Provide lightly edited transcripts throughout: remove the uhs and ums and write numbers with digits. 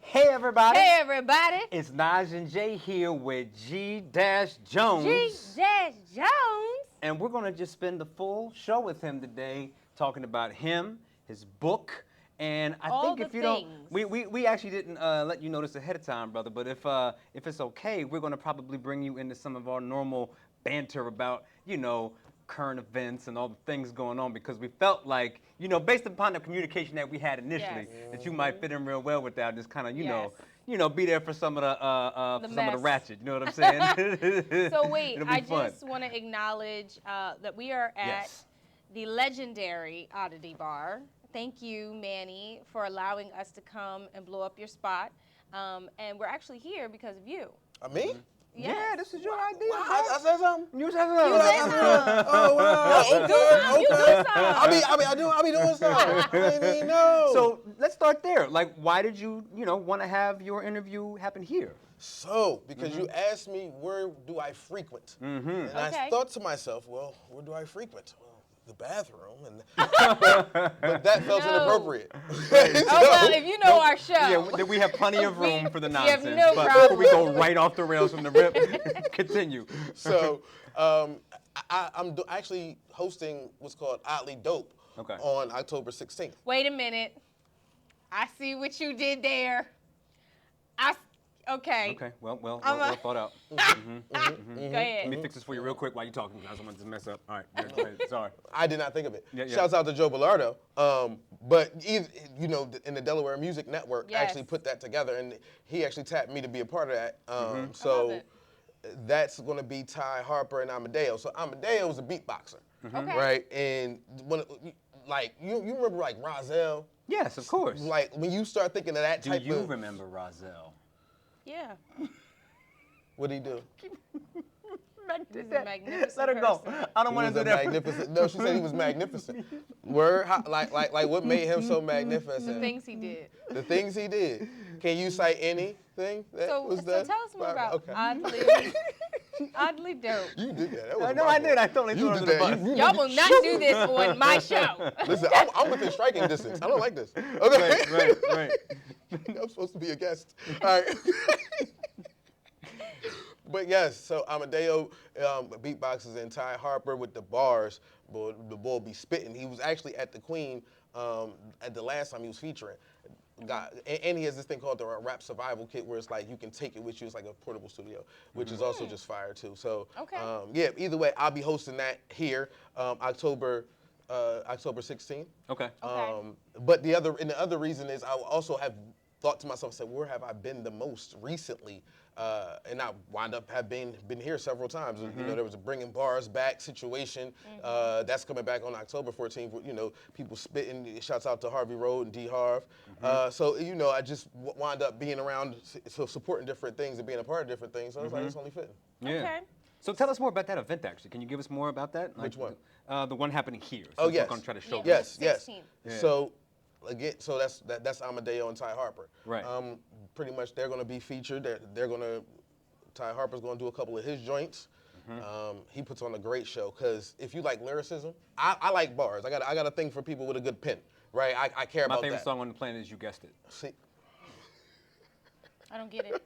Hey everybody. Hey everybody. It's Nadj N Jea here with G-Jones. Jones. And we're going to just spend the full show with him today talking about him, his book, and I think if you don't, we actually didn't let you know this ahead of time, brother, but if it's okay, we're going to probably bring you into some of our normal banter about, current events and all the things going on, because we felt like, based upon the communication that we had initially, that you might fit in real well with that, just kind of, be there for some of the ratchet. You know what I'm saying? So wait, I just want to acknowledge that we are at the legendary Oddity Bar. Thank you, Manny, for allowing us to come and blow up your spot. And we're actually here because of you. Me? Yes. Yeah, this is your idea. Wow, I said something. You said something. Oh wow. You do something. I be doing stuff. I didn't even know. So let's start there. Like, why did you, want to have your interview happen here? So, because you asked me where do I frequent, and I thought to myself, well, where do I frequent? Well, the bathroom, and but that felt inappropriate. Well, if you know our show, yeah, we have plenty of room for the nonsense. We have no but problem. before we go right off the rails from the rip, continue. So, I'm actually hosting what's called Oddly Dope on October 16th. Wait a minute. I see what you did there. Okay. Okay. Well thought out. Go ahead. Let me fix this for you real quick while you're talking, because I don't want to mess up. All right. Go ahead. Sorry. I did not think of it. Yeah. Shouts out to Joe Bellardo. But in the Delaware Music Network actually put that together, and he actually tapped me to be a part of that. So that's going to be Ty Harper and Amadeo. So Amadeo is a beatboxer, right? And when you remember like Rozelle? Yes, of course. Like when you start thinking of that type of. Do you remember Rozelle? Yeah. What'd he do? Magnificent. Let her go. I don't want to do that. Magnificent. No, she said he was magnificent. Word? Like what made him so magnificent? The things he did. The things he did. Can you cite anything that was done? So tell us more about Oddly Dope. You did that. No, I did. I totally threw it under the bus. Y'all will not do this on my show. Listen, I'm within striking distance. I don't like this. Okay. Right. I'm supposed to be a guest. All right. But yes, so Amadeo beatboxes, and Ty Harper with the bars. Boy, the boy be spitting. He was actually at the Queen at the last time he was featuring. And he has this thing called the Rap Survival Kit, where it's like you can take it with you. It's like a portable studio, which is also just fire too. So either way, I'll be hosting that here October 16th. Okay. But the other reason is I also have thought to myself, said, where have I been the most recently? And I wound up have been here several times. There was a bringing bars back situation. That's coming back on October 14th. People spitting. Shouts out to Harvey Road and D Harv. So I just wound up being around, supporting different things and being a part of different things. So I was like, it's only fitting. Yeah. Okay. So tell us more about that event. Actually, can you give us more about that? Which one? The one happening here. So oh yes. We're gonna try to show. Yes. 16th. Yeah. So. Again, so that's Amadeo and Ty Harper. Right. Pretty much they're going to be featured. Ty Harper's going to do a couple of his joints. He puts on a great show, because if you like lyricism, I like bars. I got a thing for people with a good pen, right? I care about that. My favorite song on the planet is You Guessed It. See? I don't get it.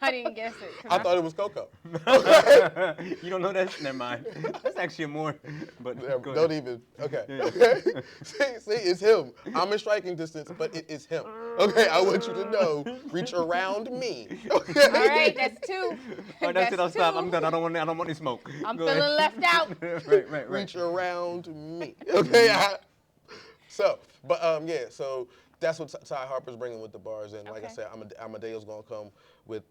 I didn't guess it. I thought it was Coco. You don't know that? Never mind. That's actually more. But don't even. Okay. Yeah. Okay. See, it's him. I'm in striking distance, but it is him. Okay, I want you to know. Reach around me. Okay. All right, that's two. All right, that's it. I'll stop. I'm done. I don't want any smoke. I'm feeling left out. Right. Reach around me. Okay. So that's what Ty Harper's bringing with the bars, and like I said, Amadeo's gonna come with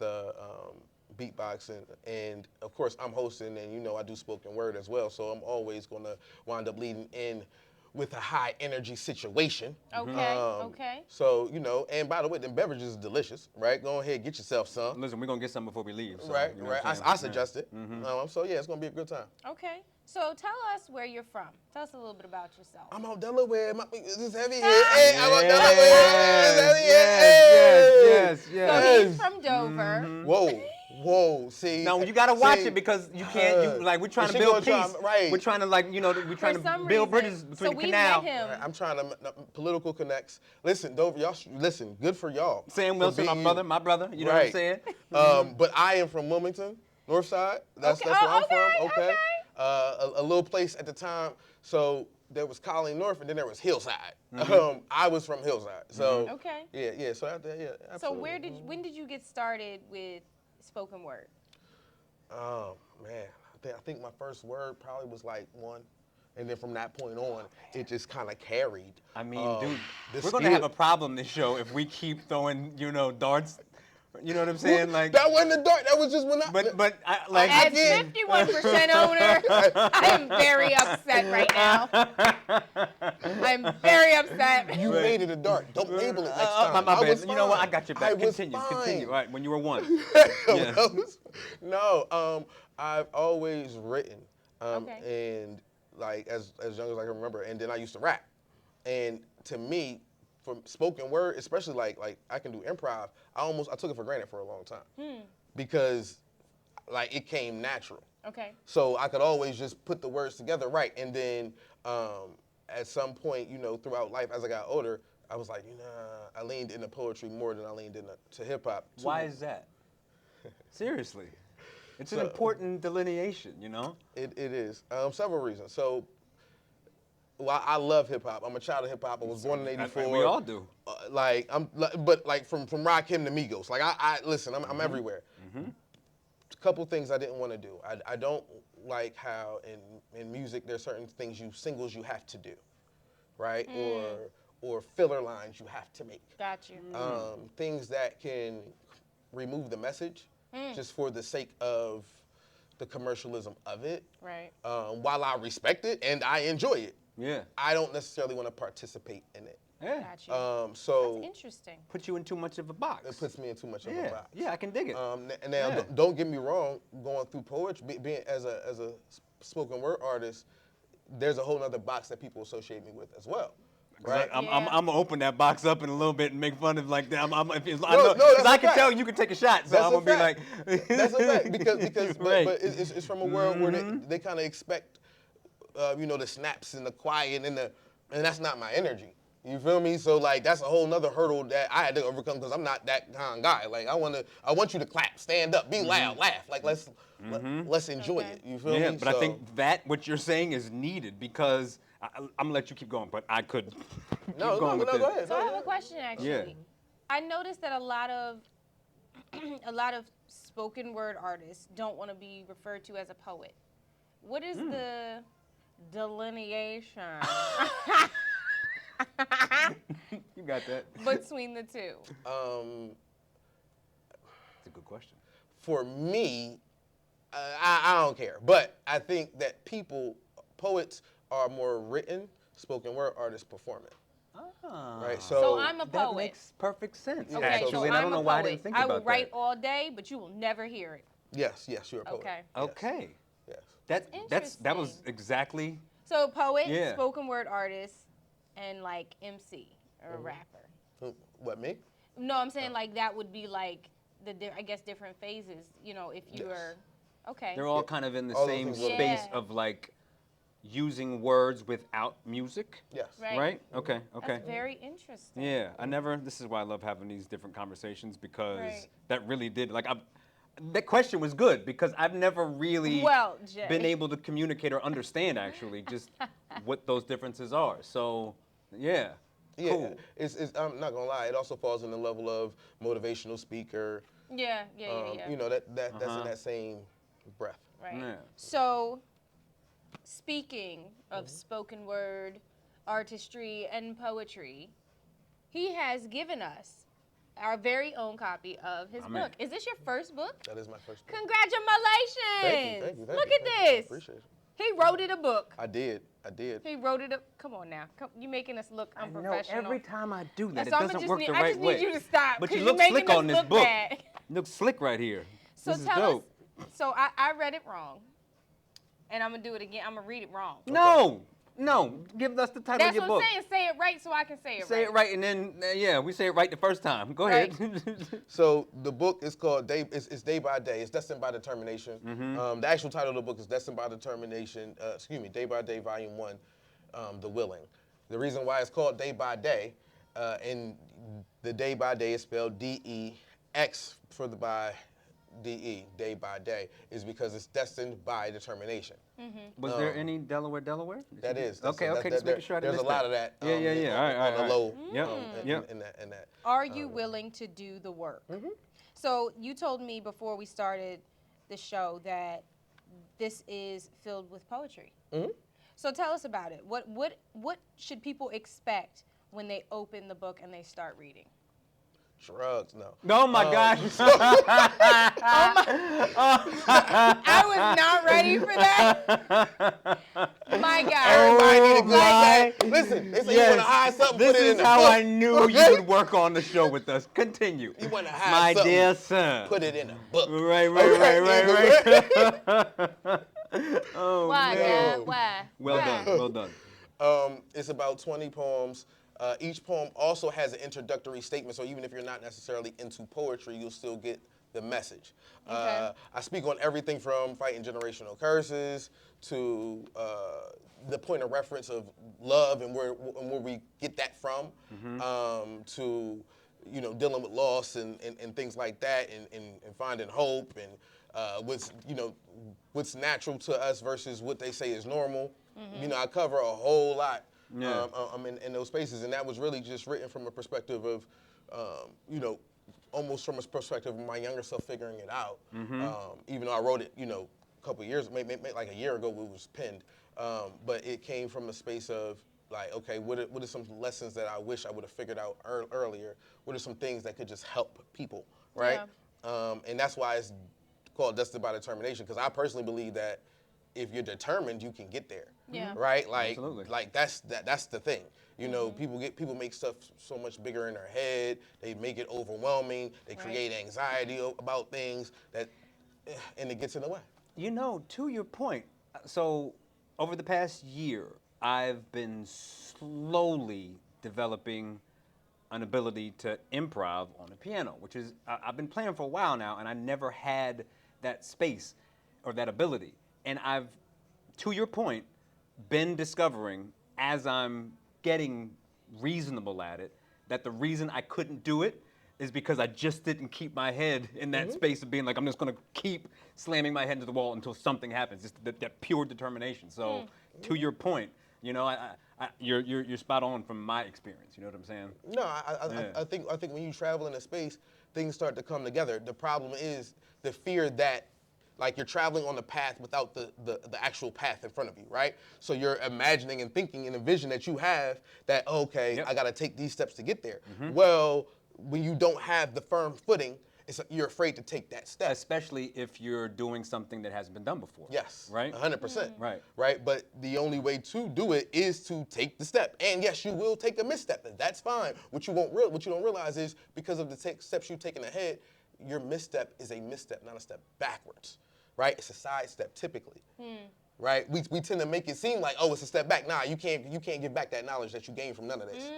beatboxing, and of course I'm hosting, and I do spoken word as well, so I'm always gonna wind up leading in with a high energy situation. Okay. So and by the way, the beverages is delicious, right? Go ahead, get yourself some. Listen, we're gonna get some before we leave. So, right. I suggest it. So yeah, it's gonna be a good time. Okay. So tell us where you're from. Tell us a little bit about yourself. I'm out Delaware. This is heavy here. Hey, I'm out Delaware. Yes. So he's from Dover. Whoa. Whoa, see. No, you gotta watch it because you can't. We're trying to build peace. Right. We're trying to we're trying to build bridges between the canal. Right, I'm trying to political connects. Listen, listen. Good for y'all. Sam Wilson, my brother. You know what I'm saying? But I am from Wilmington, North Side. That's where I'm from. Okay. A little place at the time. So there was Colleen North, and then there was Hillside. I was from Hillside. So yeah. So out there, yeah. Absolutely. So when did you get started with spoken word? Oh man, I think my first word probably was like 1, and then from that point on, it just kind of carried. I mean, dude, we're gonna have a problem this show if we keep throwing, darts. You know what I'm saying? Like that wasn't a dart. That was just when I. But as 51% owner, I am very upset right now. I'm very upset. You made it a dart. Don't label it next time. My bad. You know what? I got your back. Continue. All right, when you were 1. Yes. No, I've always written, and like as young as I can remember, and then I used to rap, and to me, for spoken word, especially like I can do improv, I took it for granted for a long time because like it came natural. Okay. So I could always just put the words together right, and then at some point, throughout life as I got older, I was like, I leaned into poetry more than I leaned into hip hop. Why is that? Seriously, it's an important delineation, It is several reasons. So. Well, I love hip hop. I'm a child of hip hop. I was born in '84. We all do. But from Rakim to Migos. Like I listen. I'm everywhere. A couple things I didn't want to do. I don't like how in music there's certain singles you have to do, right? Or filler lines you have to make. Got you. Things that can remove the message just for the sake of the commercialism of it. Right. While I respect it and I enjoy it. Yeah. I don't necessarily want to participate in it. Yeah. Got you. So that's interesting. Put you in too much of a box. It puts me in too much of a box. Yeah, I can dig it. And now, don't get me wrong. Going through poetry, being as a spoken word artist, there's a whole other box that people associate me with as well. Right. I'm gonna open that box up in a little bit and make fun of like that. I can tell you can take a shot, so That's I'm gonna be like. That's a fact because Right. but it's from a world where they kind of expect. The snaps and the quiet and that's not my energy. You feel me? So like that's a whole nother hurdle that I had to overcome because I'm not that kind of guy. Like I want you to clap, stand up, be loud, laugh. Like let's enjoy it. You feel me? Yeah, but I think that what you're saying is needed because I'm gonna let you keep going, but I could keep going with this. Go ahead. So I have a question actually. Yeah. I noticed that a lot of spoken word artists don't want to be referred to as a poet. What is the delineation You got that. between the two? That's a good question. For me, I don't care, but I think that poets are more written, spoken word artists perform it. Right, so I'm a poet. That makes perfect sense. Okay, actually, so and I don't I'm know a why I poet. didn't think about that. I will write all day, but you will never hear it. Yes, you're a poet. Okay. Yes. Okay. Yes. That was exactly. So poet, Yeah. spoken word artist, and like MC or rapper. What, me? No, I'm saying like that would be like I guess different phases. If you were okay. They're all kind of in the All those same things space Yeah. of like using words without music. Yes. Right. Okay. That's very interesting. Yeah, this is why I love having these different conversations because Right. that really did, that question was good because I've never really Jay. been able to communicate or understand actually just what those differences are. So, yeah. Yeah, Cool. it's I'm not gonna lie. It also falls in the level of motivational speaker. Yeah. That's in that same breath. Right. Yeah. So, speaking of spoken word, artistry, and poetry, he has given us our very own copy of his book. Is this your first book? That is my first book. Congratulations! Thank you. Look at this. Appreciate it. He wrote it a book. I did. He wrote it up. Come on now. You making us look unprofessional. Every time I do that, So it doesn't work the I right just way. need you to stop. But you 'cause look you're slick making on us this look book. bad. You look slick right here. So this is tell dope. us. So I read it wrong, and I'm gonna do it again. I'm gonna read it wrong. No. No, give us the title That's of your what book. I'm saying. Say it right so I can say it right. Say it right, and then we say it right the first time. Go ahead. So the book is called it's Day by Day. It's Destined by Determination. The actual title of the book is Destined by Determination. Day by Day, Volume 1, The Willing. The reason why it's called Day by Day, and the Day by Day is spelled D-E-X for the by D-E, Day by Day, is because it's destined by determination. Was there any Delaware? That is. Okay, just making sure I didn't There's miss a lot of that. Yeah. On the low. Yep. In that. Are you willing to do the work? So you told me before we started the show that this is filled with poetry. So tell us about it. What should people expect when they open the book and they start reading? Drugs, no. Oh my gosh. I was not ready for that. My God. Everybody need a good my. Listen, they say you want to hide something, This put it in is the how book. I knew you would work on the show with us. Continue. You want to hide My something, dear son. put it in a book. Right. Oh, Why, man. God? Why? Well done. It's about 20 poems. Each poem also has an introductory statement, so even if you're not necessarily into poetry, you'll still get the message. Okay. I speak on everything from fighting generational curses to the point of reference of love and where we get that from, to dealing with loss and things like that, and finding hope and what's natural to us versus what they say is normal. I cover a whole lot. In those spaces, and that was really just written from a perspective of, almost from a perspective of my younger self figuring it out. Even though I wrote it, a couple of years, maybe like a year ago, it was penned. But it came from a space of like, okay, what are some lessons that I wish I would have figured out earlier? What are some things that could just help people, right? Yeah. And that's why it's called Destined by Determination, because I personally believe that if you're determined, you can get there. Yeah. Right? Like, Absolutely. like that's the thing. People make stuff so much bigger in their head. They make it overwhelming. They create anxiety about things and it gets in the way. To your point, so over the past year, I've been slowly developing an ability to improv on the piano, which is, I've been playing for a while now, and I never had that space or that ability. And I've, to your point, been discovering as I'm getting reasonable at it that the reason I couldn't do it is because I just didn't keep my head in that space of being like, I'm just gonna keep slamming my head into the wall until something happens. Just that pure determination. So to your point, you're spot on from my experience. You know what I'm saying? No, I think when you travel in a space, things start to come together. The problem is the fear that, like, you're traveling on the path without the actual path in front of you, right? So you're imagining and thinking in a vision that you have that, okay, I got to take these steps to get there. Well, when you don't have the firm footing, you're afraid to take that step. Especially if you're doing something that hasn't been done before. Yes. Right? 100%. Right. Right? But the only way to do it is to take the step. And yes, you will take a misstep, and that's fine. What you don't realize is because of the steps you've taken ahead, your misstep is a misstep, not a step backwards. Right? It's a side step typically. Right? We tend to make it seem like, oh, it's a step back. Nah, you can't give back that knowledge that you gained from none of this.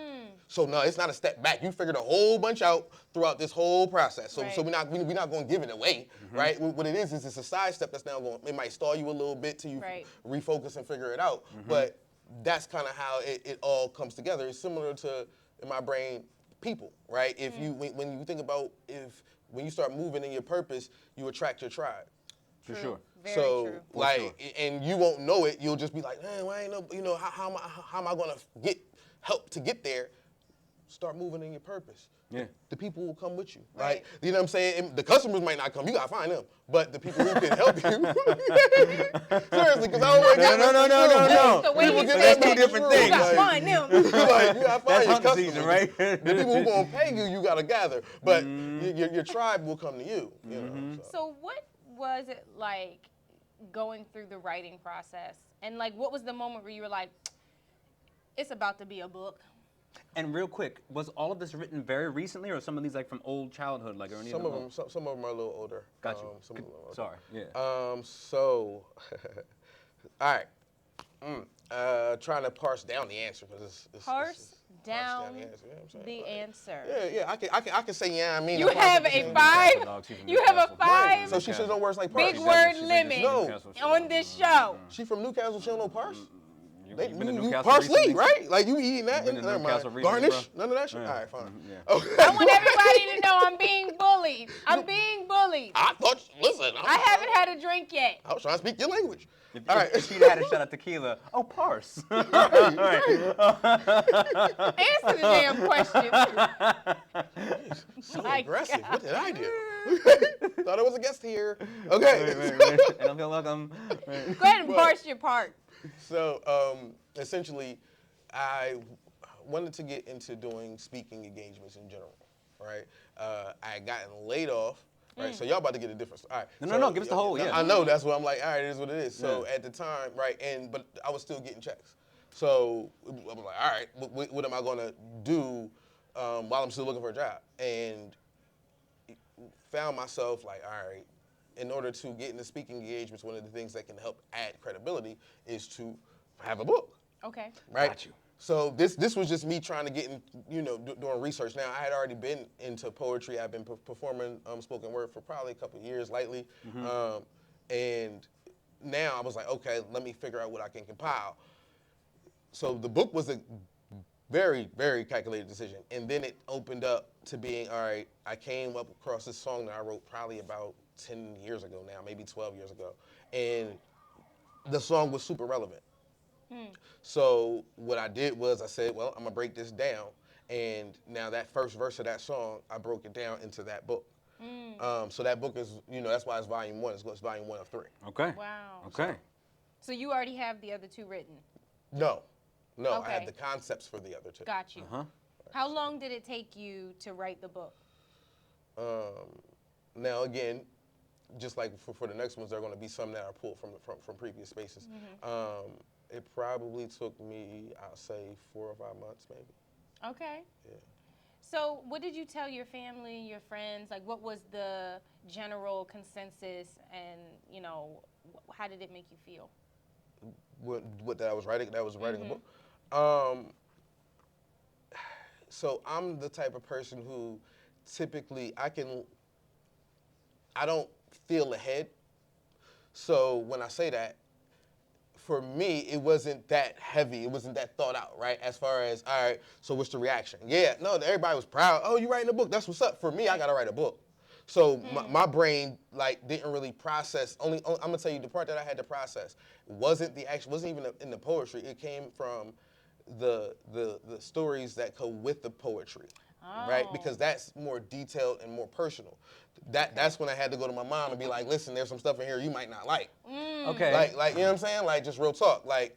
So no, it's not a step back. You figured a whole bunch out throughout this whole process. So we're not going to give it away, right? What it is it's a side step that's now it might stall you a little bit till you refocus and figure it out. But that's kind of how it all comes together. It's similar to, in my brain, people, right? If when you think about when you start moving in your purpose, you attract your tribe. For sure. Very so true. And you won't know it. You'll just be like, man, why ain't no, how am I gonna get help to get there? Start moving in your purpose. Yeah. The people will come with you, right? You know what I'm saying? And the customers might not come. You gotta find them. But the people who can help you, seriously, because I don't want to get No. The way you That's said two that, different you things. gotta find them. you gotta find That's your hunting customers. season, right? The people who gonna pay you, you gotta gather. But your tribe will come to you. You know. So what was it like going through the writing process? And like, what was the moment where you were like, it's about to be a book? And real quick, was all of this written very recently, or some of these like from old childhood, like or any Some of them are a little older. Got you. Some of them are a little older. Sorry. Yeah. So, all right. Trying to parse down the answer because Parse down the answer. You know what I'm saying? the answer. Yeah. I can say yeah. I mean, You have a 5. You have a 5. So she should know words like parse. Big word limit on this show. She from Newcastle. She don't know parse. You been to You Newcastle parsley, recently? right? Like you eating that? You been to Never Newcastle mind. recently, Garnish? bro? None of that shit. Yeah. All right, fine. Yeah. Okay. I want everybody to know I'm being bullied. I'm being bullied. I thought. Listen. I haven't had a drink yet. I was trying to speak your language. If, All right. if she'd had a shot of tequila, parse. All right. Answer the damn question. So My aggressive. God. What did I do? Thought I was a guest here. Okay. Wait. I don't feel like I'm. Go ahead and parse your part. So essentially, I wanted to get into doing speaking engagements in general, right? I had gotten laid off, right? So y'all about to get a different. All right. No, give us the whole. Yeah. I know that's what I'm like. All right, it is what it is. So at the time, right, but I was still getting checks. So I was like, all right, what am I gonna do while I'm still looking for a job? And found myself like, all right, in order to get into speaking engagements, one of the things that can help add credibility is to have a book. Okay. Right. Got you. So this was just me trying to get in, doing research. Now I had already been into poetry. I've been performing spoken word for probably a couple of years lately, and now I was like, okay, let me figure out what I can compile. So the book was a very, very calculated decision, and then it opened up to being, all right, I came up across this song that I wrote probably about 10 years ago now, maybe 12 years ago, and the song was super relevant. So what I did was I said, well, I'm gonna break this down, and now that first verse of that song, I broke it down into that book. So that book is, that's why it's volume 1. It's volume 1 of 3. Okay. Wow. Okay. So you already have the other 2 written? No, I Okay. had the concepts for the other 2. Got you. How long did it take you to write the book? Now again, just like for the next ones, there are going to be some that are pulled from previous spaces. It probably took me, I'll say, 4 or 5 months, maybe. Okay. Yeah. So what did you tell your family, your friends? Like, what was the general consensus, and how did it make you feel? What that I was writing? That I was writing a book. So I'm the type of person who typically I don't feel ahead. So when I say that, for me, it wasn't that heavy. It wasn't that thought out, right? As far as, all right, so what's the reaction? Yeah, no, everybody was proud. Oh, you writing a book? That's what's up. For me, I got to write a book. So my brain didn't really process. I'm gonna tell you the part that I had to process wasn't even in the poetry. It came from the stories that go with the poetry, right? Because that's more detailed and more personal. That's when I had to go to my mom and be like, listen, there's some stuff in here you might not like. Okay. Like you know what I'm saying? Like just real talk. Like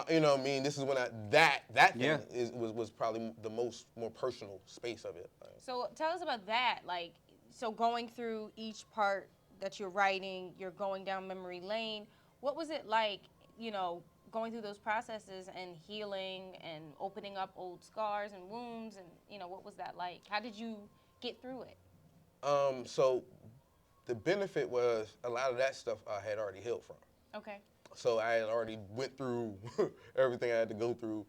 you know what I mean? This is when that thing was probably the more personal space of it. Like, So tell us about that. Like, so going through each part that you're writing, you're going down memory lane. What was it like, going through those processes and healing and opening up old scars and wounds, and what was that like? How did you get through it? So the benefit was a lot of that stuff I had already healed from. Okay. So I had already went through everything I had to go through,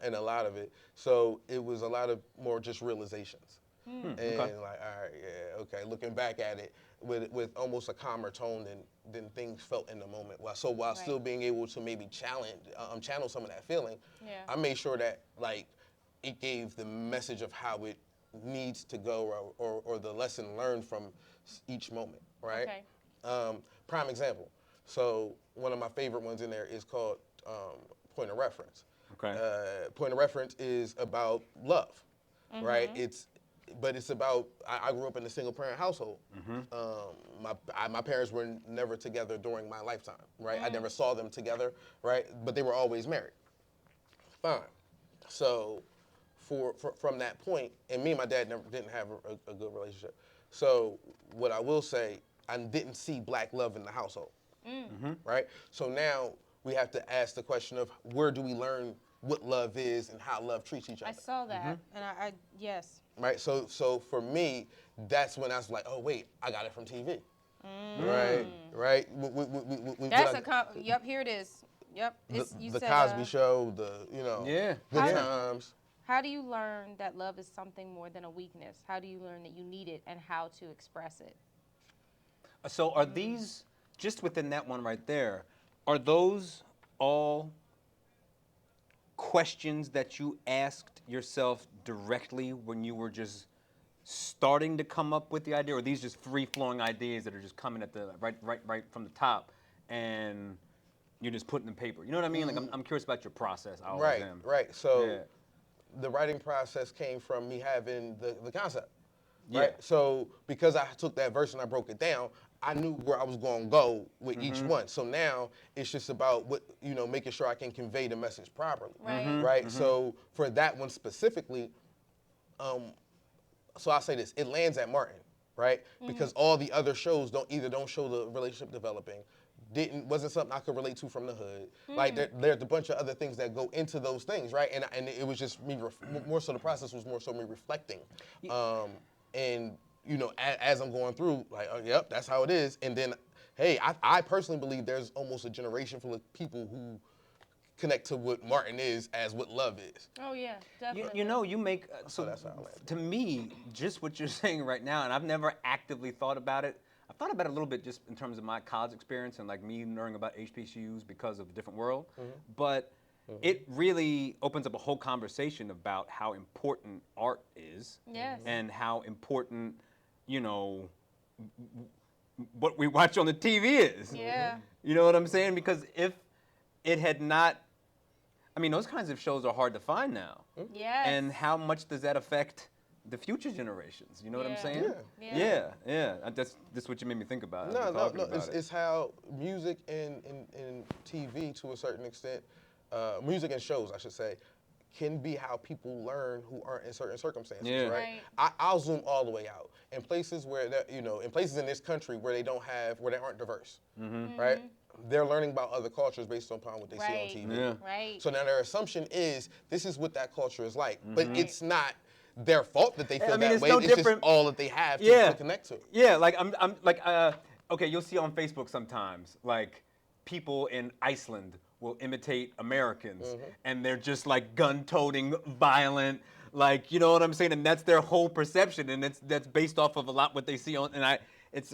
and a lot of it. So it was a lot of more just realizations. And like, all right, yeah, okay. Looking back at it with almost a calmer tone than things felt in the moment. While still being able to maybe channel some of that feeling, I made sure that like it gave the message of how it needs to go or the lesson learned from each moment, right? Okay. Prime example. So one of my favorite ones in there is called Point of Reference. Okay. Point of Reference is about love, right? It's about, I grew up in a single parent household. My parents were never together during my lifetime, right? I never saw them together, right? But they were always married. Fine. So from that point, and me and my dad didn't have a good relationship. So what I will say, I didn't see black love in the household, right? So now we have to ask the question of where do we learn what love is and how love treats each other. I saw that, and I yes. Right, so for me, that's when I was like, oh wait, I got it from TV. Right. That's yep, here it is. Yep. The Cosby Show, Yeah. Good Times. How do you learn that love is something more than a weakness? How do you learn that you need it and how to express it? So are these, just within that one right there, are those all questions that you asked yourself directly when you were just starting to come up with the idea, or are these just free-flowing ideas that are just coming at the right from the top, and you're just putting in paper? You know what I mean? Like I'm curious about your process. I always am. Right. So the writing process came from me having the concept. Right. Yeah. So because I took that verse and I broke it down, I knew where I was going to go with each one. So now it's just about making sure I can convey the message properly. Right. So for that one specifically, so I'll say this: it lands at Martin, right? Because all the other shows don't show the relationship developing. Wasn't something I could relate to from the hood. Like there's a bunch of other things that go into those things, right? And it was just me more so the process was more so me reflecting, and as I'm going through, like, oh, yep, that's how it is. And then, hey, I personally believe there's almost a generation full of people who connect to what Martin is as what love is. Oh yeah, definitely. You make so that's how I landed. to me, just what you're saying right now, and I've never actively thought about it. I've thought about it a little bit just in terms of my college experience and like me learning about HBCUs because of a different world. But it really opens up a whole conversation about how important art is, and how important what we watch on the TV is. Yeah. You know what I'm saying? Because if it had not, I mean, those kinds of shows are hard to find now. Yes. And how much does that affect the future generations? You know what I'm saying? Yeah. That's what you made me think about. No. It's how music and TV to a certain extent, music and shows, I should say, can be how people learn who aren't in certain circumstances, right? I'll zoom all the way out. In places where in places in this country where they aren't diverse, right? They're learning about other cultures based upon what they see on TV. Yeah. Right. So now their assumption is this is what that culture is like, but it's not their fault that they feel that way. It's just all that they have to connect to. Yeah, like I'm like okay, you'll see on Facebook sometimes like people in Iceland will imitate Americans, and they're just like gun-toting, violent, like, you know what I'm saying? And that's their whole perception, and that's based off of a lot what they see on. And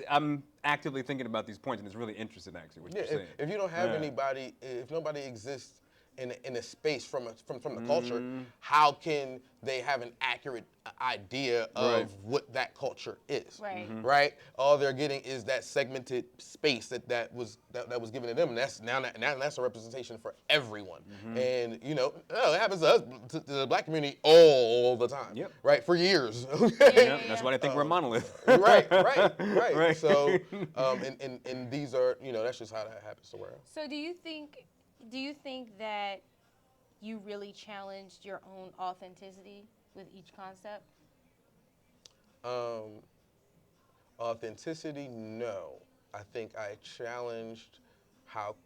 I'm actively thinking about these points, and it's really interesting actually what you're saying. If you don't have anybody, if nobody exists in a space from the culture, how can they have an accurate idea of what that culture is? Right. All they're getting is that segmented space that was given to them, and that's that's a representation for everyone. And it happens to us, to the black community, all the time. Right, for years. That's why they think we're a monolith. Right. So, and these are that's just how that happens to where. So do you think that you really challenged your own authenticity with each concept? Authenticity, no. I think I challenged how.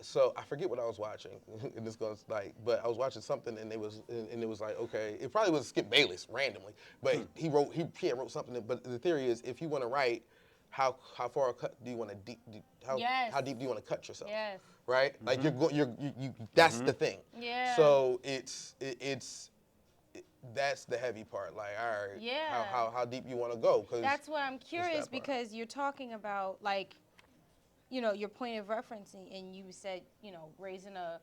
So I forget what I was watching, and this goes but I was watching something, and it was like, okay, it probably was Skip Bayless randomly, but he had wrote something. But the theory is, if you want to write, how far do you want to how deep do you want to cut yourself? Yes. Right? Like you that's the thing. Yeah. So it's that's the heavy part. Like, all right, how deep you want to go? Cause that's what I'm curious, because you're talking about like, your point of reference, and you said, raising a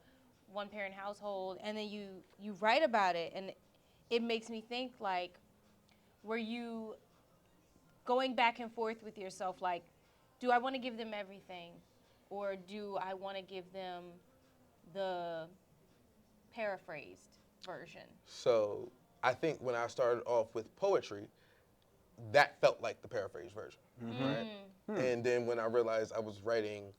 one-parent household, and then you write about it, and it makes me think like, were you going back and forth with yourself, like, do I want to give them everything, or do I want to give them the paraphrased version? So I think when I started off with poetry, that felt like the paraphrased version, right? And then when I realized I was writing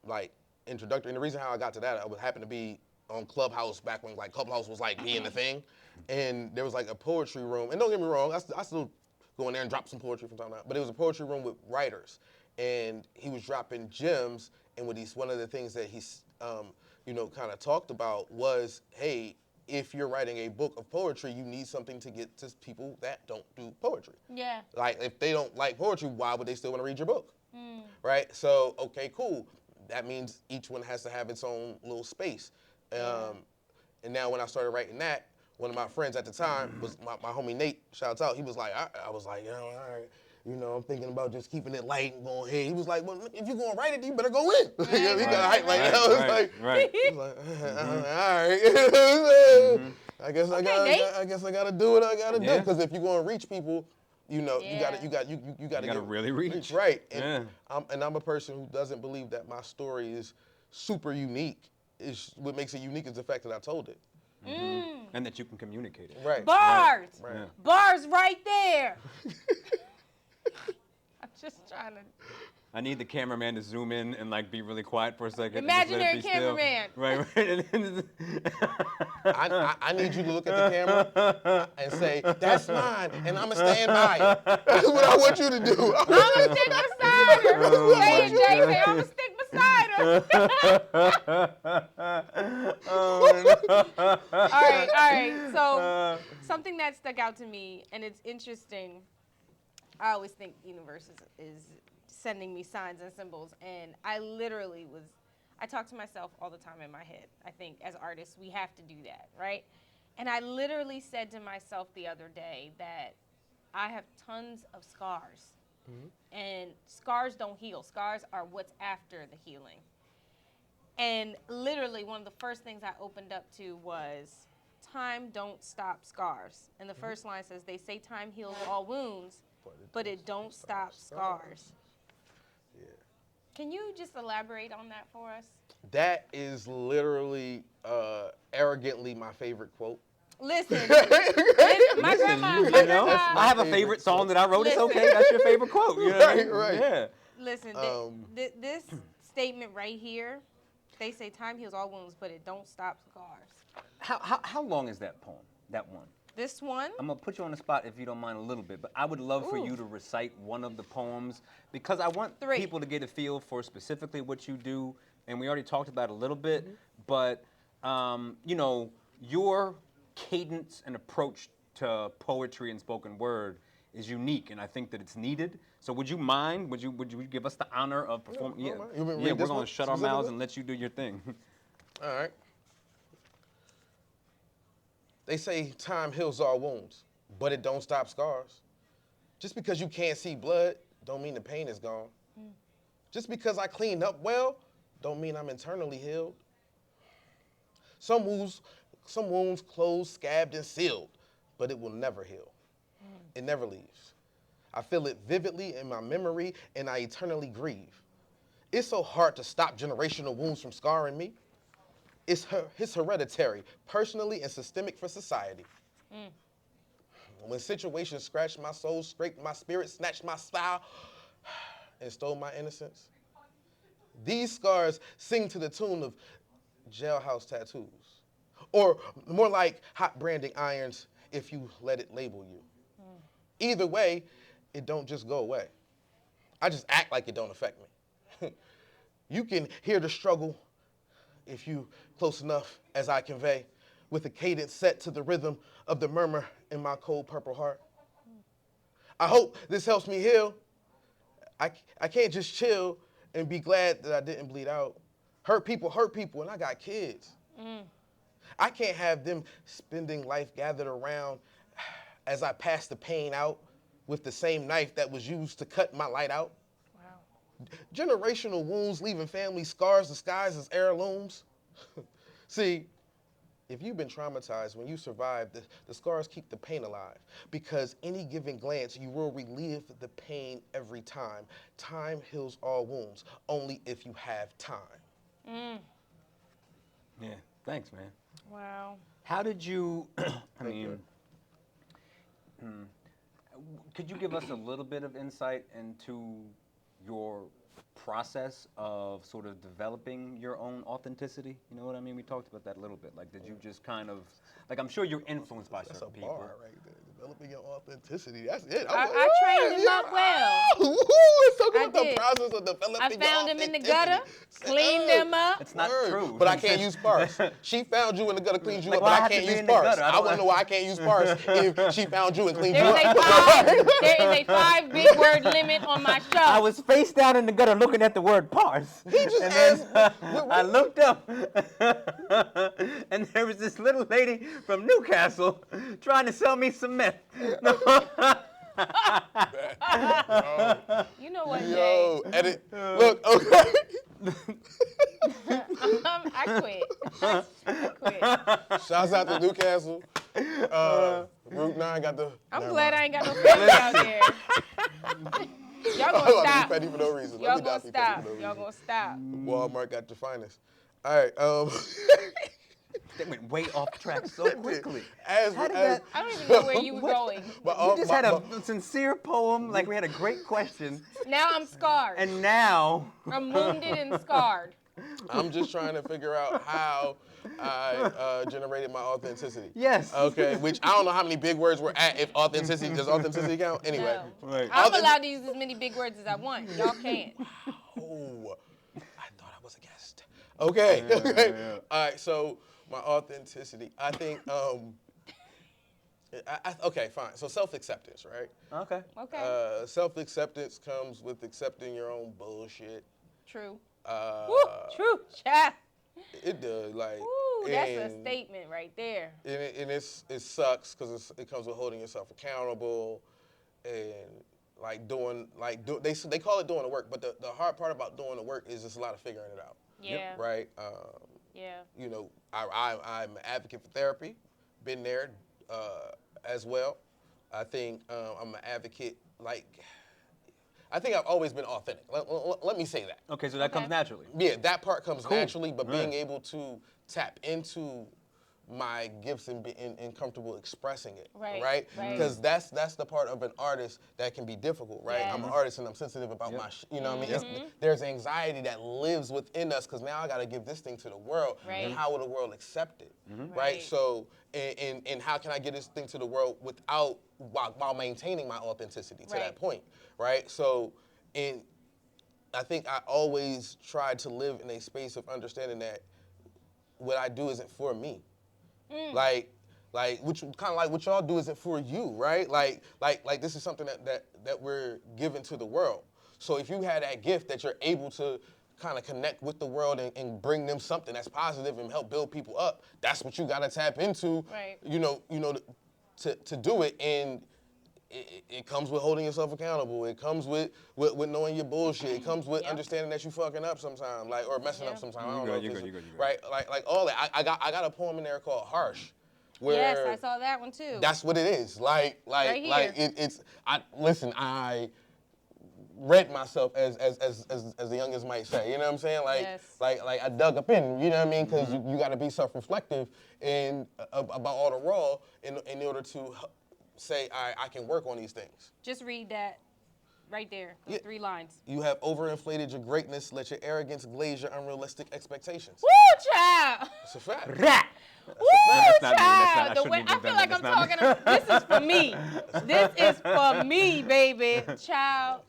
like introductory, and the reason how I got to that, I would happen to be on Clubhouse back when like Clubhouse was like being the thing, and there was like a poetry room. And don't get me wrong, I still go in there and drop some poetry from time to time. But it was a poetry room with writers, and he was dropping gems. And one of the things that he's kind of talked about was, hey, if you're writing a book of poetry, you need something to get to people that don't do poetry. Yeah. Like if they don't like poetry, why would they still want to read your book? Right? So okay, cool. that means each one has to have its own little space. And now when I started writing that, one of my friends at the time was my homie Nate, shouts out, he was like, I was like, all right, I'm thinking about just keeping it light and going ahead. He was like, well, if you're going to write it, you better go in. He got a hype like that. He was like, all right. I guess I got to do what I got to do. Because if you're going to reach people, you gotta really reach. Right. And I'm a person who doesn't believe that my story is super unique. What makes it unique is the fact that I told it. And that you can communicate it. Right. Bars. Right. Yeah. Bars right there. I'm just trying to. I need the cameraman to zoom in and like be really quiet for a second. Imaginary cameraman. Right. I need you to look at the camera and say, that's mine, and I'm going to stand by it. That's what I want you to do. I'm going to stick beside her. Say it, Jay. Say, I'm going to stick beside her. All right. So something that stuck out to me, and it's interesting, I always think the universe is sending me signs and symbols, and I talk to myself all the time in my head. I think as artists, we have to do that, right? And I literally said to myself the other day that I have tons of scars, and scars don't heal. Scars are what's after the healing. And literally one of the first things I opened up to was, time don't stop scars. And the first line says, they say time heals all wounds, but it don't stop scars. Yeah. Can you just elaborate on that for us? That is literally arrogantly my favorite quote. Listen, my grandma. I have a favorite song that I wrote. It's okay. That's your favorite quote. You know what I mean? Right. Yeah. Listen, this statement right here, they say time heals all wounds, but it don't stop scars. How long is that poem? That one? This one? I'm gonna put you on the spot if you don't mind a little bit, but I would love for you to recite one of the poems because I want people to get a feel for specifically what you do, and we already talked about it a little bit, but your cadence and approach to poetry and spoken word is unique, and I think that it's needed. So would you mind? Would you give us the honor of performing? Yeah, we're gonna shut our mouths and let you do your thing. All right. They say time heals all wounds, but it don't stop scars. Just because you can't see blood, don't mean the pain is gone. Just because I cleaned up well, don't mean I'm internally healed. Some wounds closed, scabbed, and sealed, but it will never heal. It never leaves. I feel it vividly in my memory, and I eternally grieve. It's so hard to stop generational wounds from scarring me. It's hereditary, personally and systemic for society. When situations scratched my soul, scraped my spirit, snatched my style, and stole my innocence, these scars sing to the tune of jailhouse tattoos, or more like hot branding irons if you let it label you. Either way, it don't just go away. I just act like it don't affect me. You can hear the struggle if you close enough as I convey, with a cadence set to the rhythm of the murmur in my cold purple heart. I hope this helps me heal. I can't just chill and be glad that I didn't bleed out. Hurt people, and I got kids. I can't have them spending life gathered around as I pass the pain out with the same knife that was used to cut my light out. Generational wounds leaving family scars disguised as heirlooms. See, if you've been traumatized, when you survive, the scars keep the pain alive. Because any given glance, you will relive the pain every time. Time heals all wounds, only if you have time. Yeah, thanks, man. Wow. How did you, could you give us a little bit of insight into your process of sort of developing your own authenticity? You know what I mean? We talked about that a little bit. Like, did you just kind of, like, I'm sure you're influenced by certain people. That's a bar right there. developing your authenticity. That's it. I trained him up well. Let's talk about did. the process of developing I your found him in the authenticity. gutter, cleaned him up. It's not true. But I can't use parse. She found you in the gutter, cleaned you up, why but I I have can't to be use in the parse. gutter? I want to know why I can't use parse if she found you and cleaned you There up. is a 5 big word limit on my show. I was face down in the gutter looking at the word parse. He just and asked, then I looked up, and there was this little lady from Newcastle trying to sell me some meth. You know what, Jay? Yo, edit. Look, okay. I quit. I quit. Shouts out to Newcastle. Route 9 got the. I'm glad I ain't got no family out there. Y'all gonna I'm stop. petty for no reason. Y'all Let me gonna not be petty stop. for no Y'all reason. gonna stop. Walmart got the finest. All right. They went way off track so quickly. I don't even know where you were going. We just had a sincere poem, like we had a great question, Now I'm scarred. and now I'm wounded and scarred. I'm just trying to figure out how I generated my authenticity. Yes. Okay, which I don't know how many big words we're at. If authenticity, does authenticity count? Anyway. No. Right. I'm allowed to use as many big words as I want. Y'all can't. Oh, I thought I was a guest. Okay. Yeah. All right. So my authenticity, I think. Okay, fine. So self-acceptance, right? Okay. Okay. Self-acceptance comes with accepting your own bullshit. True. Uh, Woo, true. Chat. It does, like. Ooh, that's a and- statement right there. And it sucks because it comes with holding yourself accountable and they call it doing the work, but the hard part about doing the work is just a lot of figuring it out. Yeah. Right. Yeah. You know, I'm an advocate for therapy. Been there as well. I think I'm an advocate. I think I've always been authentic. Let me say that. Okay, so that comes naturally. Yeah, that part comes Cool. naturally, but being Right. able to tap into my gifts and comfortable expressing it, Right, right? right. Because that's the part of an artist that can be difficult, right? Yes. I'm an artist and I'm sensitive about my, you know what I mean? There's anxiety that lives within us because now I got to give this thing to the world, Right. and how will the world accept it, right? Right. So, and how can I get this thing to the world while maintaining my authenticity to Right. that point, right? So, I think I always tried to live in a space of understanding that what I do isn't for me. Like which kind of like what y'all do isn't for you, right? Like this is something that we're giving to the world. So if you had that gift that you're able to kind of connect with the world and bring them something that's positive and help build people up, that's what you got to tap into. Right. You know to do it, and it comes with holding yourself accountable. It comes with knowing your bullshit. It comes with Yep. understanding that you fucking up sometimes, or messing up sometimes. I don't know. You if good, it's- you good. Right, like all that. I got a poem in there called Harsh, where Yes, I saw that one too. that's what it is. Right here. I read myself as the youngest might say. You know what I'm saying? Yes. Like I dug up in. You know what I mean? Because you got to be self-reflective and about all the raw in order to say I can work on these things. Just read that right there. Those Yeah. 3 lines. You have overinflated your greatness. Let your arrogance glaze your unrealistic expectations. Woo, child! It's a fact. Rat. Woo, That's not me, that's not- I child! The shouldn't way even I have feel done like that, I'm that's not talking. This is for me. This is for me, baby, child.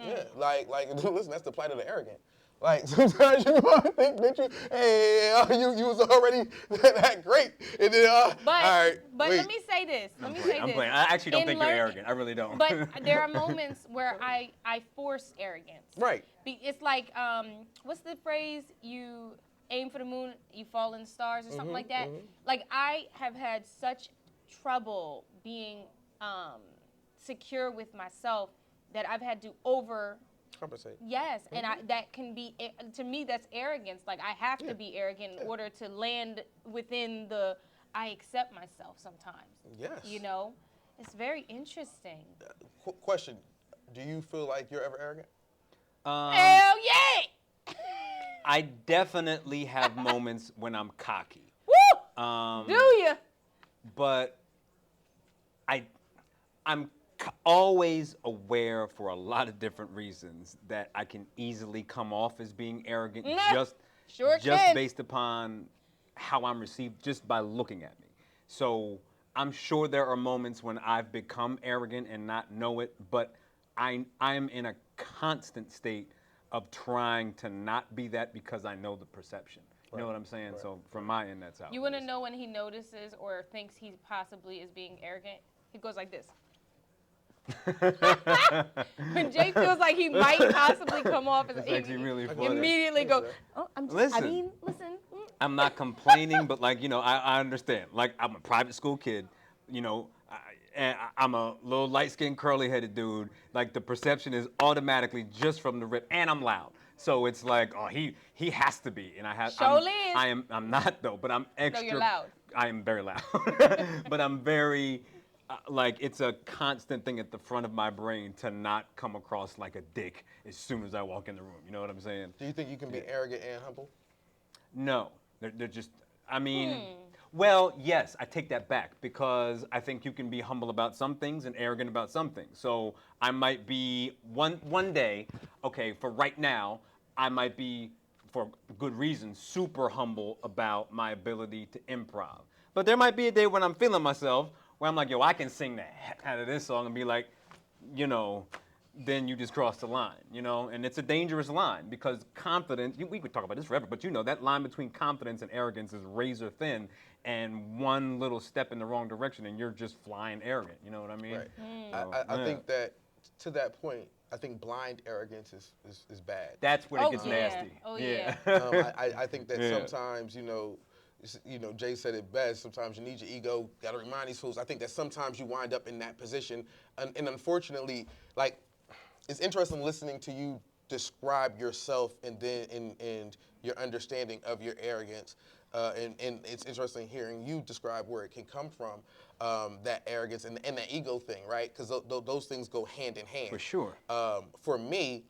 Yeah, like listen, that's the plight of the arrogant. Like sometimes you might think that you was already that great, and then But all right, but wait. let me say this. I'm playing. I actually don't In think you're learning- arrogant. I really don't. But there are moments where I force arrogance. Right. It's like what's the phrase? You aim for the moon, you fall in the stars, or something like that. Like I have had such trouble being secure with myself that I've had to Compensate. Yes, and that can be, to me, that's arrogance. Like, I have to be arrogant in order to land within I accept myself sometimes. Yes. You know? It's very interesting. Question: do you feel like you're ever arrogant? Hell yeah! I definitely have moments when I'm cocky. Woo! Do you? But I'm always aware for a lot of different reasons that I can easily come off as being arrogant just Sure can. based upon how I'm received just by looking at me. So I'm sure there are moments when I've become arrogant and not know it, but I'm in a constant state of trying to not be that because I know the perception. You know what I'm saying? Right. So from my end, that's how. You want to know when he notices or thinks he possibly is being arrogant? He goes like this. When Jay feels like he might possibly come off as actually really funny. Immediately go, oh, I'm just, listen. I'm not complaining, but like, you know, I understand. Like, I'm a private school kid, you know, and I'm a little light-skinned, curly-headed dude. Like, the perception is automatically just from the rip, and I'm loud. So it's like, oh, he has to be, and I'm not though, but I'm extra. No, you're loud. I am very loud, but I'm very. Like, it's a constant thing at the front of my brain to not come across like a dick as soon as I walk in the room. You know what I'm saying? Do you think you can be arrogant and humble? No. They're just, I mean, well, yes, I take that back because I think you can be humble about some things and arrogant about some things. So I might be one day, okay, for right now, I might be, for good reason, super humble about my ability to improv. But there might be a day when I'm feeling myself where I'm like, yo, I can sing the heck out of this song and be like, you know, then you just cross the line, you know? And it's a dangerous line because confidence, we could talk about this forever, but you know, that line between confidence and arrogance is razor thin, and one little step in the wrong direction and you're just flying arrogant, you know what I mean? Right. So, I think that, to that point, I think blind arrogance is bad. That's where it gets nasty. Oh, yeah. I think that sometimes, you know, Jay said it best. Sometimes you need your ego. Got to remind these fools. I think that sometimes you wind up in that position, and unfortunately, like, it's interesting listening to you describe yourself and then and your understanding of your arrogance, and it's interesting hearing you describe where it can come from, that arrogance and that ego thing, right? Because those things go hand in hand. For sure. For me,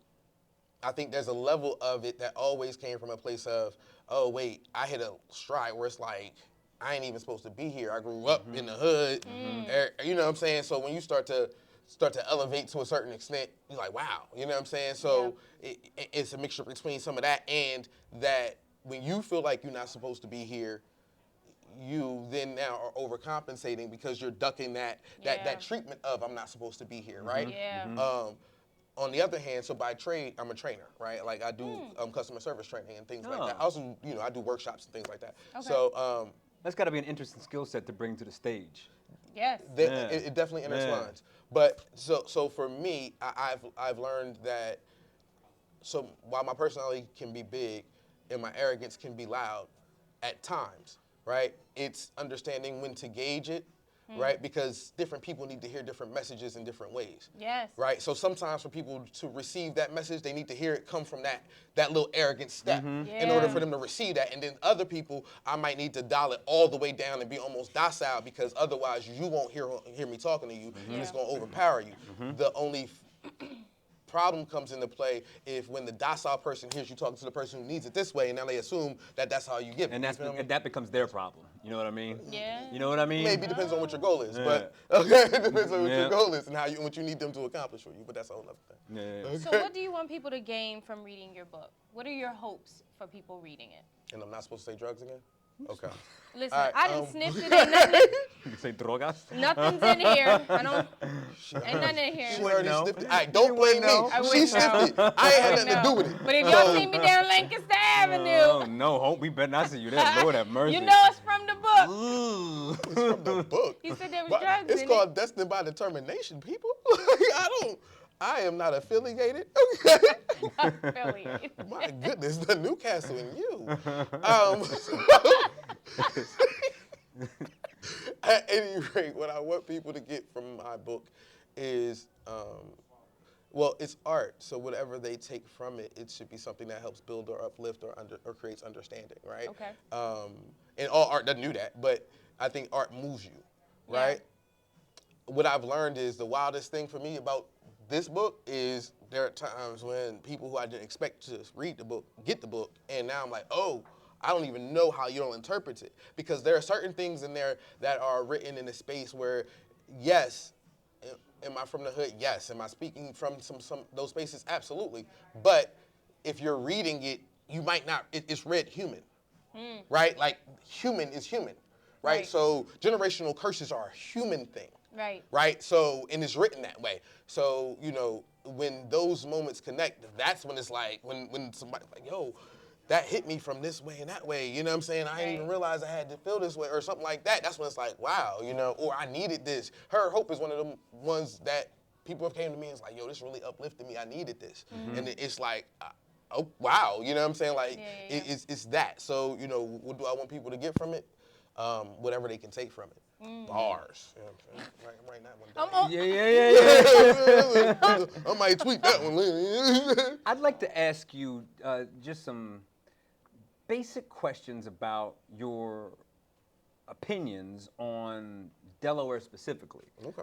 I think there's a level of it that always came from a place of, oh, wait, I hit a stride where it's like, I ain't even supposed to be here. I grew up in the hood. You know what I'm saying? So when you start to elevate to a certain extent, you're like, wow. You know what I'm saying? So it's a mixture between some of that and that when you feel like you're not supposed to be here, you then now are overcompensating because you're ducking that treatment of I'm not supposed to be here, right? On the other hand, so by trade, I'm a trainer, right? Like I do customer service training and things like that. I also, you know, I do workshops and things like that. Okay. So that's got to be an interesting skill set to bring to the stage. Yes. It definitely intertwines. But so for me, I've learned that so while my personality can be big and my arrogance can be loud at times, right? It's understanding when to gauge it. Right, because different people need to hear different messages in different ways. Yes. Right, so sometimes for people to receive that message, they need to hear it come from that little arrogant step in order for them to receive that. And then other people, I might need to dial it all the way down and be almost docile because otherwise you won't hear me talking to you and it's going to overpower you. The only problem comes into play if when the docile person hears you talking to the person who needs it this way, and now they assume that that's how you give it. And that becomes their problem. You know what I mean? Yeah. You know what I mean? Maybe depends on what your goal is, but it depends on what your goal is and what you need them to accomplish for you. But that's a whole other thing. Yeah. So what do you want people to gain from reading your book? What are your hopes for people reading it? And I'm not supposed to say drugs again? Okay. Listen, right, I done sniffed it. Ain't nothing. You can say drogas? Nothing's in here. Ain't nothing in here. She already sniffed it. All right, don't blame me. She sniffed it. I ain't had nothing to do with it. But if y'all see me down Lancaster Avenue. Oh, no, hope we better not see you there. Lord have mercy. You know it's from the book. Ooh. It's from the book. He said there was drugs It's in called Destined by Determination, people. I am not affiliated. Okay. Affiliated. My goodness, the Newcastle and you. At any rate, what I want people to get from my book is, well, it's art. So whatever they take from it, it should be something that helps build or uplift or creates understanding, right? Okay. And all art doesn't do that, but I think art moves you, right? What I've learned is the wildest thing for me about this book is there are times when people who I didn't expect to read the book get the book, and now I'm like, oh, I don't even know how you don't interpret it. Because there are certain things in there that are written in a space where, yes, am I from the hood? Yes. Am I speaking from some those spaces? Absolutely. But if you're reading it, you might not, it's read human, right? Like human is human, right? So generational curses are a human thing. Right. Right? So, and it's written that way. So, you know, when those moments connect, that's when it's like, when somebody's like, yo, that hit me from this way and that way, you know what I'm saying? I didn't even realize I had to feel this way or something like that. That's when it's like, wow, you know, or I needed this. Her Hope is one of them ones that people have came to me and it's like, yo, this really uplifted me. I needed this. And it's like, oh, wow, you know what I'm saying? Like, it's that. So, you know, what do I want people to get from it? Whatever they can take from it. Bars. You know what I'm saying? Write that one down. Yeah. I might tweet that one later. I'd like to ask you just some basic questions about your opinions on Delaware specifically. Okay.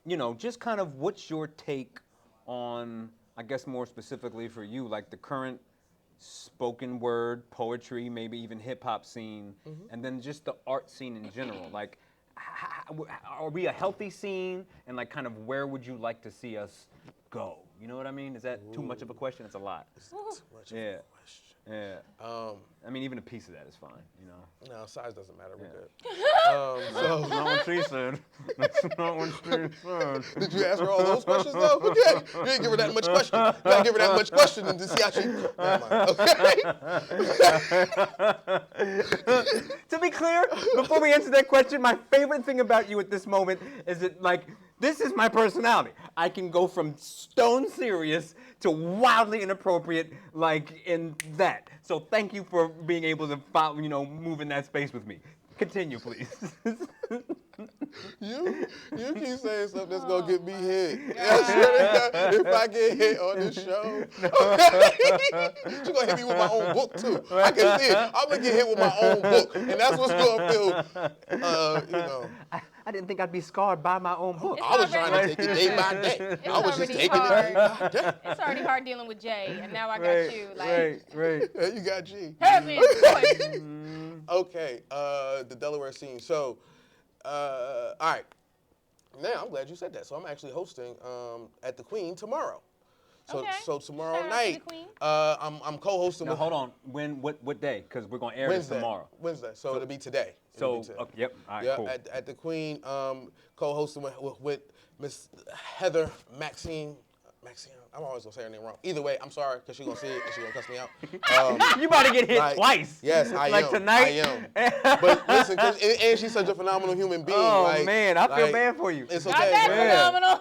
You know, just kind of what's your take on, I guess more specifically for you, like the current spoken word, poetry, maybe even hip hop scene, and then just the art scene in general. Like, are we a healthy scene? And like, kind of where would you like to see us go? You know what I mean? Is that too much of a question? It's a lot. Too much of a question. Yeah. I mean, even a piece of that is fine, you know. No, size doesn't matter. We're good. That's not what she said. That's not what she said. Did you ask her all those questions though? Okay. You didn't give her that much question. You gotta give her that much question and to see how she. Never mind. Okay. To be clear, before we answer that question, my favorite thing about you at this moment is that, like, this is my personality. I can go from stone serious to wildly inappropriate, like in that. So thank you for being able to, you know, move in that space with me. Continue, please. You keep saying something that's gonna get me hit. If I get hit on this show, she's gonna hit me with my own book too. I can see it. I'm gonna get hit with my own book, and that's what's gonna feel. You know. I didn't think I'd be scarred by my own book. I was trying to take it day by day. I was just taking it day by day. It's already hard dealing with Jay, and now I got you. Like, right. You got G. help me. Okay, the Delaware scene. So, all right. Now, I'm glad you said that. So I'm actually hosting at the Queen tomorrow. So tomorrow Shout out to night, the Queen. I'm co-hosting. Now, hold on. What day? Because we're gonna air this tomorrow. Wednesday. So it'll be today. So yep. All right. Cool. At the Queen, co-hosting with Miss Heather Maxine. I'm always gonna say her name wrong. Either way, I'm sorry because she's gonna see it and she's gonna cuss me out. You about to get hit twice. Yes, I like am. tonight. I am. But listen, and she's such a phenomenal human being. Oh man, I feel bad for you. It's Not okay. that phenomenal.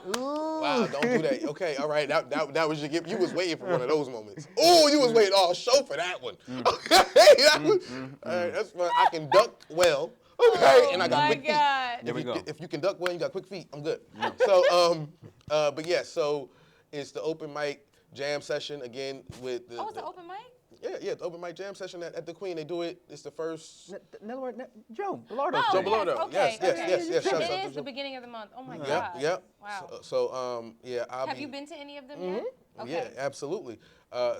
Wow, don't do that. Okay, all right. That was your gift. You was waiting for one of those moments. Oh, you was waiting all show for that one. Okay, that was, all right, that's fine. I can duck well. Okay, and I got quick feet. There we go. If you can duck well, you got quick feet. I'm good. So, but yeah, so it's the open mic jam session again with the. Oh, it's an open mic? Yeah, the open mic jam session at the Queen. They do it. It's the first. Joe Bilardo. Oh, Joe Bilardo. Okay, Yes. Shout out It to is Joe. the beginning of the month. Oh my God. Yep. Wow. So yeah, Have you been to any of them yet? Okay. Yeah, absolutely.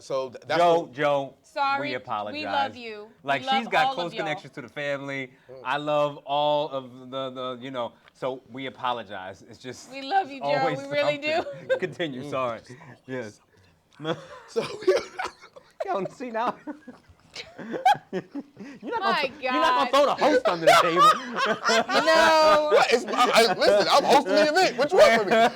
So that's Joe. Sorry. We apologize. We love you. Like, We love she's got all close of y'all. connections to the family. I love all of the you know. So we apologize. It's just. We love you, Joe. always We really do. something. Continue. Sorry. Yes. so. Yo, see now. You're not My gonna throw the host under the table. No. Listen, I'm hosting the event. What you want from me? I'm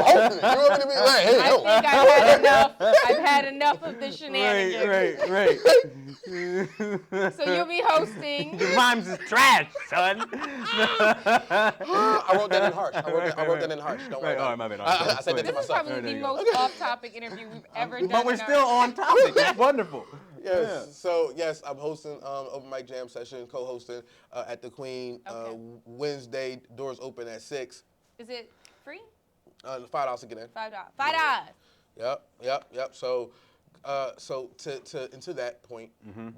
hosting it. You want me to be like, hey, I yo. think I've had enough. I've had enough of the shenanigans. Right. So you'll be hosting. Your rhymes is trash, son. I wrote that in harsh. I wrote that in harsh. Don't worry. Right, all right, my bad. I said that to This is myself. probably there the you go. most off-topic interview we've ever done. But we're in our- still on topic. It's wonderful. Yes. Yeah. So yes, I'm hosting open mic jam session, co-hosting at the Queen. Okay. Wednesday, doors open at 6. Is it free? $5 to get in. $5. $5. Yep. So to that point,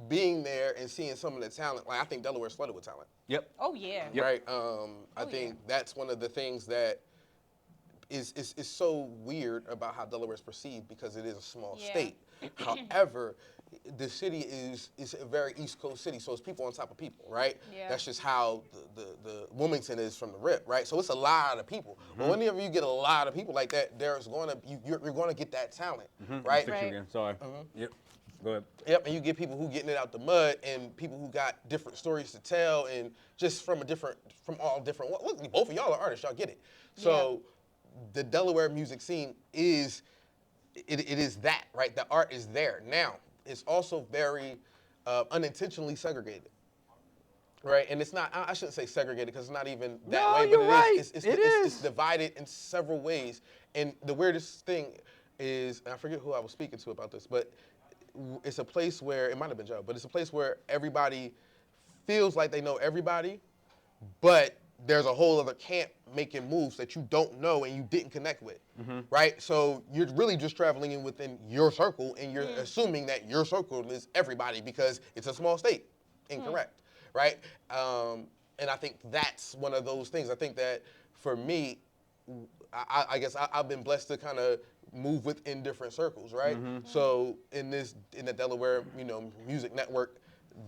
being there and seeing some of the talent, like I think Delaware's flooded with talent. Yep. Oh yeah. Yep. Right. I think that's one of the things that is so weird about how Delaware is perceived because it is a small state. However, the city is a very East Coast city, so it's people on top of people, right? Yeah. That's just how the Wilmington is from the rip, right? So it's a lot of people. But whenever you get a lot of people like that, you're going to get that talent, right? Fix you again. Sorry. Yep. Go ahead. Yep, and you get people who getting it out the mud, and people who got different stories to tell, and just from all different. Look, both of y'all are artists, y'all get it. So, the Delaware music scene is that, right? The art is there. Now, it's also very unintentionally segregated. Right, and it's not. I shouldn't say segregated because it's not even that way. You're But right. It's divided in several ways. And the weirdest thing is, and I forget who I was speaking to about this, but it's a place where it might have been Joe, but it's a place where everybody feels like they know everybody, but there's a whole other camp making moves that you don't know and you didn't connect with, right? So you're really just traveling in within your circle, and you're assuming that your circle is everybody because it's a small state. Incorrect. Right? And I think that's one of those things. I think that for me, I guess I've been blessed to kind of move within different circles, right? So in the Delaware, music network,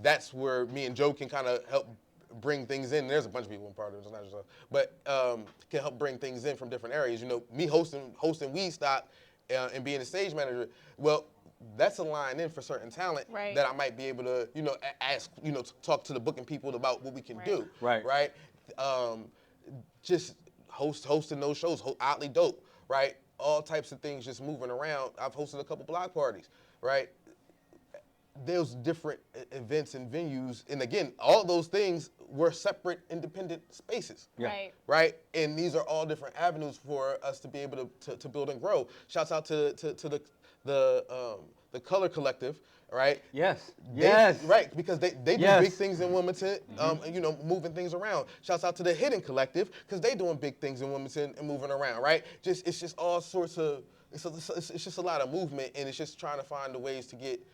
that's where me and Joe can kind of help bring things in. There's a bunch of people in part of it, it's not just us, but can help bring things in from different areas. Me hosting Weedstock and being a stage manager, well, that's a line in for certain talent that I might be able to, ask, talk to the booking people about what we can do. Right. Just hosting those shows, Oddly Dope, right? All types of things just moving around. I've hosted a couple block parties, right? There's different events and venues. And again, all those things were separate, independent spaces. Right. And these are all different avenues for us to be able to build and grow. Shouts out to the Color Collective, right? Yes. Right, because they do big things in Wilmington, moving things around. Shouts out to the Hidden Collective, because they doing big things in Wilmington and moving around, right? It's just all sorts of, it's just a lot of movement, and it's just trying to find the ways to get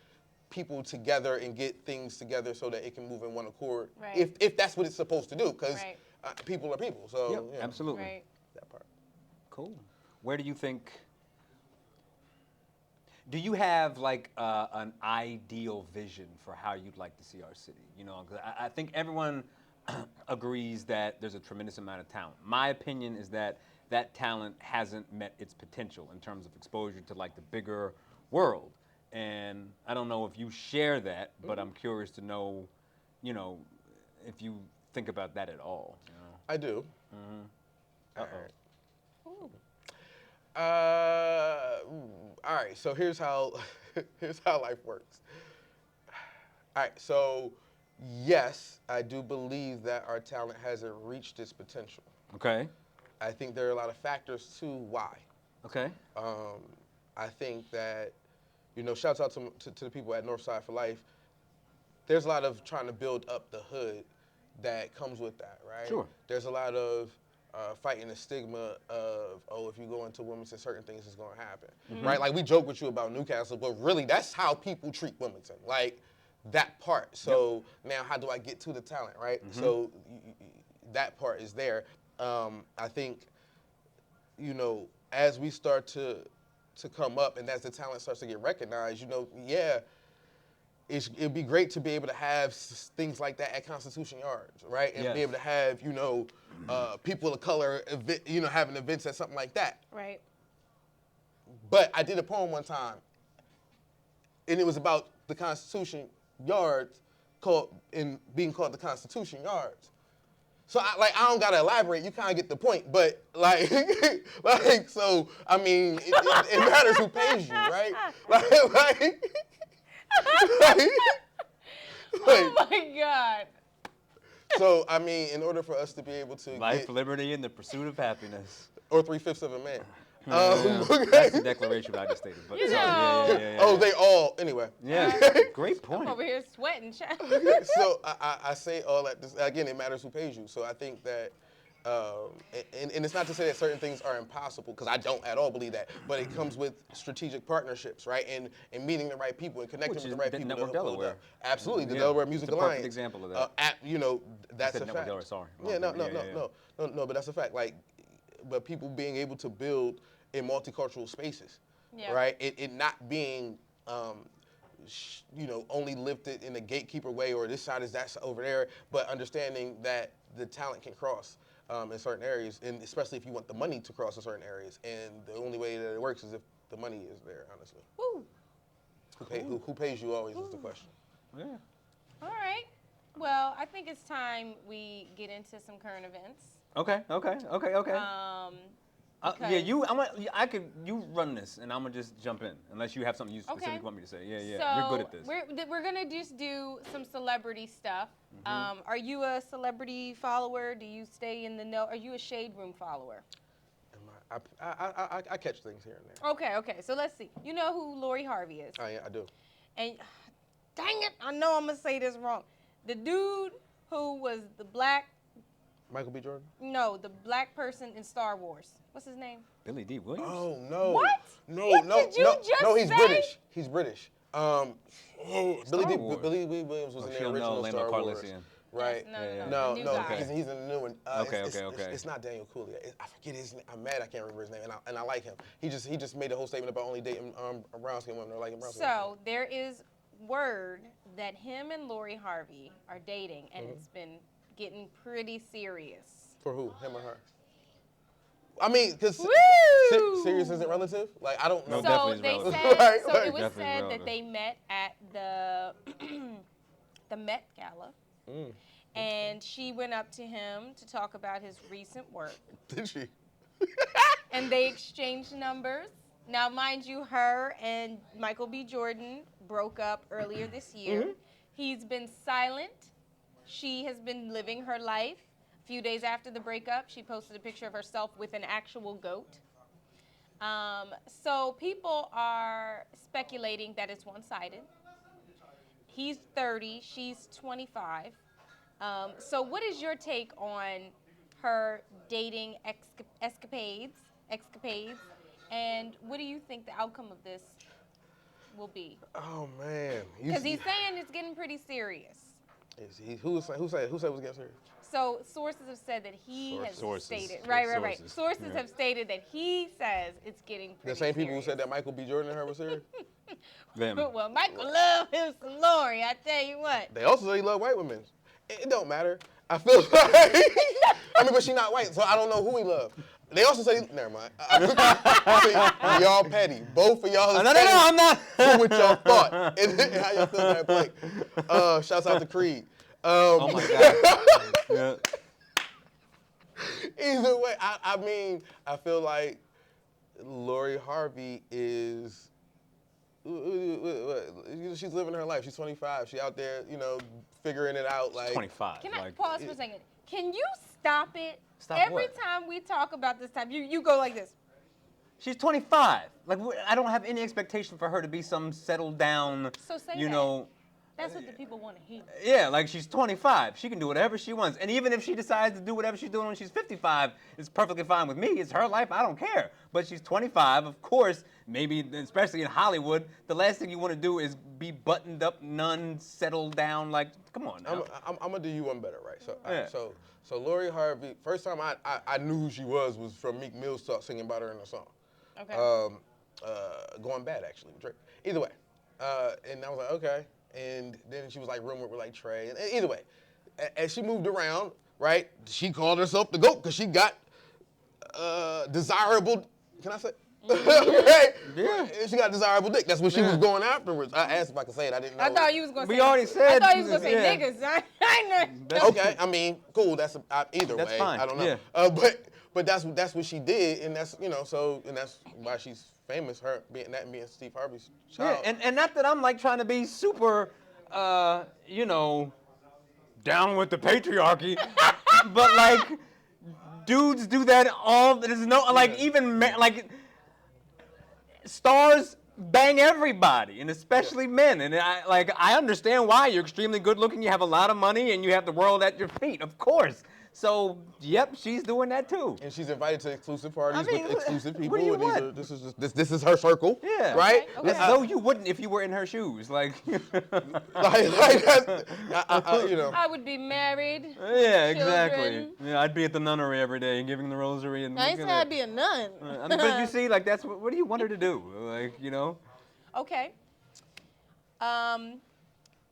people together and get things together so that it can move in one accord. If that's what it's supposed to do, because people are people. So absolutely. That part. Cool. Where do you think? Do you have like an ideal vision for how you'd like to see our city? 'Cause I think everyone agrees that there's a tremendous amount of talent. My opinion is that that talent hasn't met its potential in terms of exposure to like the bigger world. And I don't know if you share that, but I'm curious to know, if you think about that at all. I do. All right. So here's how life works. All right. So yes, I do believe that our talent hasn't reached its potential. Okay. I think there are a lot of factors to why. Okay. I think that, shouts out to the people at Northside for Life. There's a lot of trying to build up the hood that comes with that, right? Sure. There's a lot of fighting the stigma of, if you go into Wilmington, certain things is going to happen, right? Like we joke with you about Newcastle, but really that's how people treat Wilmington, like that part. So now how do I get to the talent, right? So that part is there. I think, as we start to come up and as the talent starts to get recognized, it'd be great to be able to have things like that at Constitution Yards, right? And be able to have, people of color, having events at something like that. Right. But I did a poem one time, and it was about the Constitution Yards being called the Constitution Yards. So I don't gotta elaborate. You kind of get the point. But so I mean, it matters who pays you, right? Oh my God. So I mean, in order for us to be able to life, liberty, and the pursuit of happiness, or 3/5 of a man. That's the declaration I just stated. But yeah. Oh, they all anyway. Yeah, great point. I'm over here sweating, child. So I say all that. Again, it matters who pays you. So I think that, and it's not to say that certain things are impossible, because I don't at all believe that. But it comes with strategic partnerships, right? And meeting the right people and connecting with the right people. Network Delaware. Absolutely, the Delaware Music Alliance. Perfect example of that. That's a fact. Network Delaware, sorry. Yeah, no, but that's a fact. But people being able to build in multicultural spaces, right? It not being, only lifted in a gatekeeper way, or this side is that over there, but understanding that the talent can cross in certain areas, and especially if you want the money to cross in certain areas. And the only way that it works is if the money is there, honestly. Woo. Who pays you always is the question. Yeah. All right. Well, I think it's time we get into some current events. Okay. I could. You run this, and I'm gonna just jump in, unless you have something you specifically want me to say. Yeah. So you're good at this. we're gonna just do some celebrity stuff. Are you a celebrity follower? Do you stay in the know? Are you a Shade Room follower? I catch things here and there. Okay. So let's see. You know who Lori Harvey is? Oh yeah, I do. And dang it, I know I'm gonna say this wrong. The dude who was the black. Michael B. Jordan? No, the black person in Star Wars. What's his name? Billy D. Williams. Oh no. What? No, What no, did you no, just no. He's say? British. He's British. Billy Wars. Williams was in the original Star Wars. Right? Yes, No, the new guy. he's in the new one. Okay. It's not Daniel Kaluuya. I forget his name. I'm mad I can't remember his name, and I like him. He just made a whole statement about only dating brown skin women or liking brown skin women. So there is word that him and Lori Harvey are dating, and it's been getting pretty serious. For who? Him or her? I mean, because serious isn't relative. Like, I don't know. No, So definitely they is said. Right, So right. it was Definitely said relevant. that they met at the Met Gala, and she went up to him to talk about his recent work, Did she? and they exchanged numbers. Now, mind you, her and Michael B. Jordan broke up earlier this year. He's been silent. She has been living her life. A few days after the breakup, she posted a picture of herself with an actual goat. So people are speculating that it's one-sided. He's 30, she's 25. So what is your take on her dating escapades, and what do you think the outcome of this will be? Oh man. Because he's saying it's getting pretty serious. Who said it was getting serious? So sources have said that he has Sources. stated, right. Sources Yeah. have stated that he says it's getting pretty The same people who serious. said that Michael B. Jordan and her was serious? Them. Well, Michael loved him some Lori, I tell you what. They also say he loved white women. It don't matter. I feel like, I mean, but she not white, so I don't know who he loved. They also say, never mind. See, y'all petty. Both of y'all. No, I'm not. Do what y'all thought. And how y'all feel that play. Shouts out to Creed. Oh my God. Yeah. Either way, I mean, I feel like Lori Harvey is, she's living her life. She's 25. She out there, figuring it out. Like 25. Can I pause for a second? Can you stop it? Stop Every what? time we talk about this time, you go like this. She's 25. Like, I don't have any expectation for her to be some settled down, So say you that. know. That's what the people want to hear. Yeah, like she's 25. She can do whatever she wants. And even if she decides to do whatever she's doing when she's 55, it's perfectly fine with me. It's her life. I don't care. But she's 25. Of course, maybe, especially in Hollywood, the last thing you want to do is be buttoned up, none, settled down. Like, come on now. I'm gonna do you one better, right? So, Yeah. so Lori Harvey. First time I knew who she was from Meek Mill's singing about her in a song. Okay. Going Bad actually with Drake. Either way, and I was like, okay. And then she was like rumored with like Trey. And either way, as she moved around, right? She called herself the GOAT because she got desirable. Can I say? Right? Yeah. She got desirable dick. That's what she was going afterwards. I asked if I could say it. I didn't know. I thought you was gonna say. We already said. I thought you was gonna say yeah. niggas. I know. Okay, I mean, cool. That's either That's way. fine, I don't know. yeah. But that's what she did, and that's and that's why she's famous. Her being Steve Harvey's child. Yeah, and not that I'm like trying to be super, down with the patriarchy, but like, dudes do that all. There's no like even like stars bang everybody, and especially men. And I understand why. You're extremely good looking. You have a lot of money, and you have the world at your feet. Of course. So, yep, she's doing that too. And she's invited to exclusive parties with exclusive people. What do you and want? this is her circle. Yeah. Right? Okay. As though you wouldn't if you were in her shoes. Like, like that's, I would be married. yeah, exactly. Children. Yeah, I'd be at the nunnery every day and giving the rosary and. I ain't looking say at- I'd be a nun. I mean, but you see, like that's what do you want her to do? Like, Okay.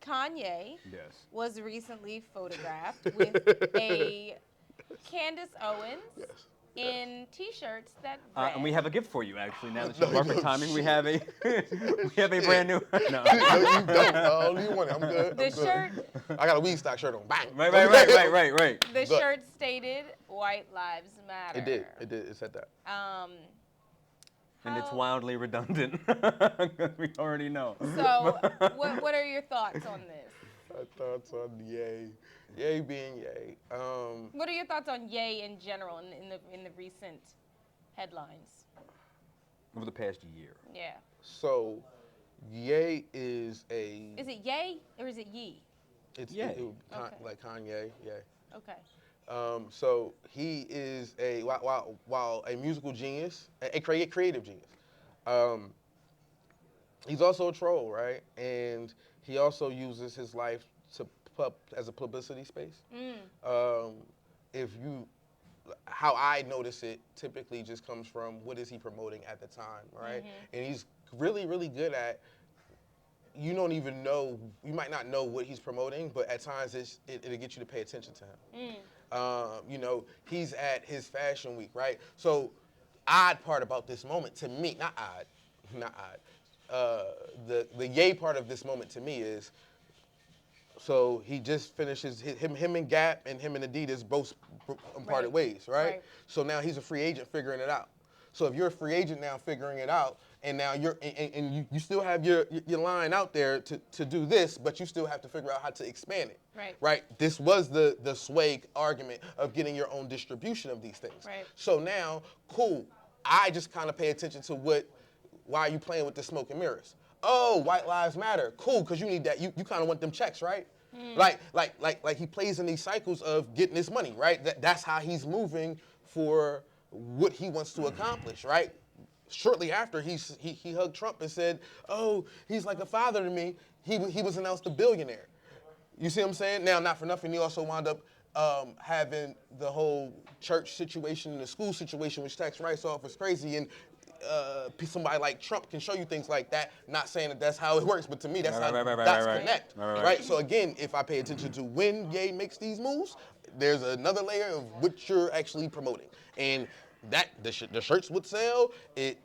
Kanye Yes. was recently photographed with a Candace Owens Yes. in T-shirts that read. And we have a gift for you, actually. Now that you're perfect timing, we have a brand new. No. No, you don't. Oh, you want it? I'm good. The shirt. I got a weed stock shirt on. Bang. Right. The shirt stated "White Lives Matter." It did. It said that. And it's wildly redundant because we already know. So, what are your thoughts on this? My thoughts on Ye. Ye being Ye. What are your thoughts on Ye in general in the recent headlines? Over the past year. Yeah. So, Ye is a. Is it Ye or is it Ye? It's Ye. Like Kanye. Ye. Okay. So he is while a musical genius, a creative genius. He's also a troll, right? And he also uses his life as a publicity space. How I notice it typically just comes from what is he promoting at the time, right? And he's really, really good at. You don't even know. You might not know what he's promoting, but at times it'll get you to pay attention to him. He's at his fashion week, right? So, odd part about this moment to me, not odd. The Ye part of this moment to me is, so he just finishes him and Gap and him and Adidas both parted ways, right? So now he's a free agent figuring it out. So if you're a free agent now figuring it out, and now you still have your line out there to do this, but you still have to figure out how to expand it. Right? This was the sway argument of getting your own distribution of these things. Right. So now, cool. I just kind of pay attention to why are you playing with the smoke and mirrors? Oh, White Lives Matter. Cool, because you need that. You kind of want them checks, right? Like he plays in these cycles of getting this money, right? That's how he's moving for what he wants to accomplish, right? Shortly after he hugged Trump and said, "Oh, he's like a father to me." He was announced a billionaire. You see what I'm saying? Now, not for nothing, he also wound up having the whole church situation and the school situation, which tax writes off is crazy. And somebody like Trump can show you things like that. Not saying that that's how it works, but to me, that's how dots connect. Right? So again, if I pay attention to when Ye makes these moves, there's another layer of what you're actually promoting, and that the shirts would sell. It's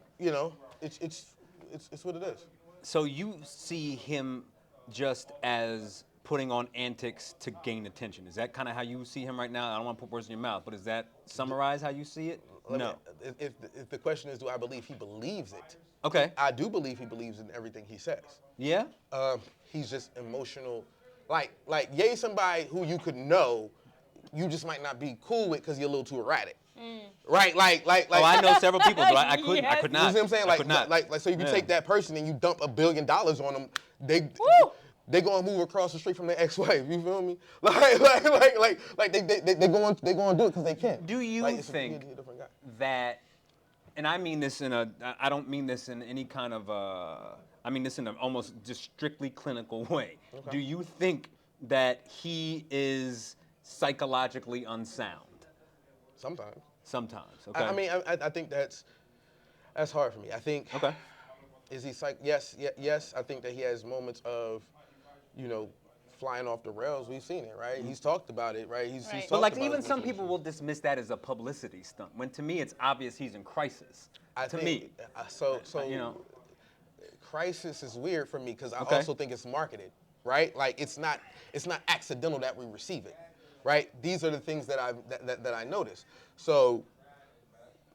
what it is. So you see him just as putting on antics to gain attention. Is that kind of how you see him right now? I don't want to put words in your mouth, but does that summarize how you see it? No. If the question is, do I believe he believes it? Okay. I do believe he believes in everything he says. Yeah? He's just emotional. Like Ye somebody who you could know, you just might not be cool with because you're a little too erratic. Right? Like. Oh, I know several people, but I could not. You see what I'm saying? Like, so you can take that person and you dump $1 billion on them. They gonna move across the street from their ex-wife. You feel me? Like they gonna do it because they can. Do you think that? And I mean this I don't mean this in any kind of. I mean this in an almost just strictly clinical way. Okay. Do you think that he is psychologically unsound? Sometimes. Okay. I mean, I think that's hard for me. I think. Okay. Is he Yes. I think that he has moments of, flying off the rails. We've seen it, right? He's talked about it, right? He's talked but about even some people will dismiss that as a publicity stunt. When to me, it's obvious he's in crisis. So crisis is weird for me because I also think it's marketed, right? Like it's not accidental that we receive it, right? These are the things that I notice. So.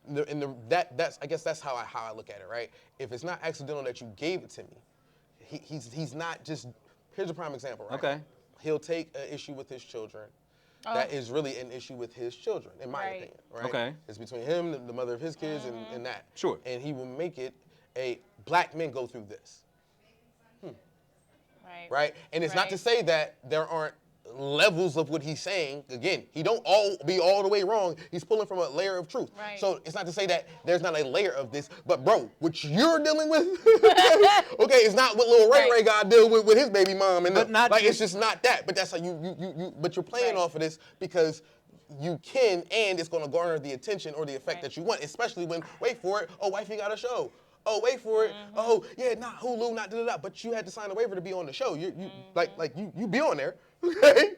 I guess that's how I look at it, right? If it's not accidental that you gave it to me, he's not just. Here's a prime example, right? Okay. He'll take an issue with his children. That is really an issue with his children, in my opinion, right? Okay. It's between him, the mother of his kids, and that. Sure. And he will make it a black men go through this. Right. And it's not to say that there aren't levels of what he's saying. Again, he don't be all the way wrong. He's pulling from a layer of truth. Right. So it's not to say that there's not a layer of this, but bro, what you're dealing with, okay, it's not what Lil Ray got to deal with his baby mom, and it's just not that. But that's how but you're playing off of this because you can, and it's going to garner the attention or the effect that you want, especially when, wait for it, oh, wifey got a show. Oh, wait for it. Oh, yeah, not Hulu, not da-da-da. But you had to sign a waiver to be on the show. You be on there. Okay?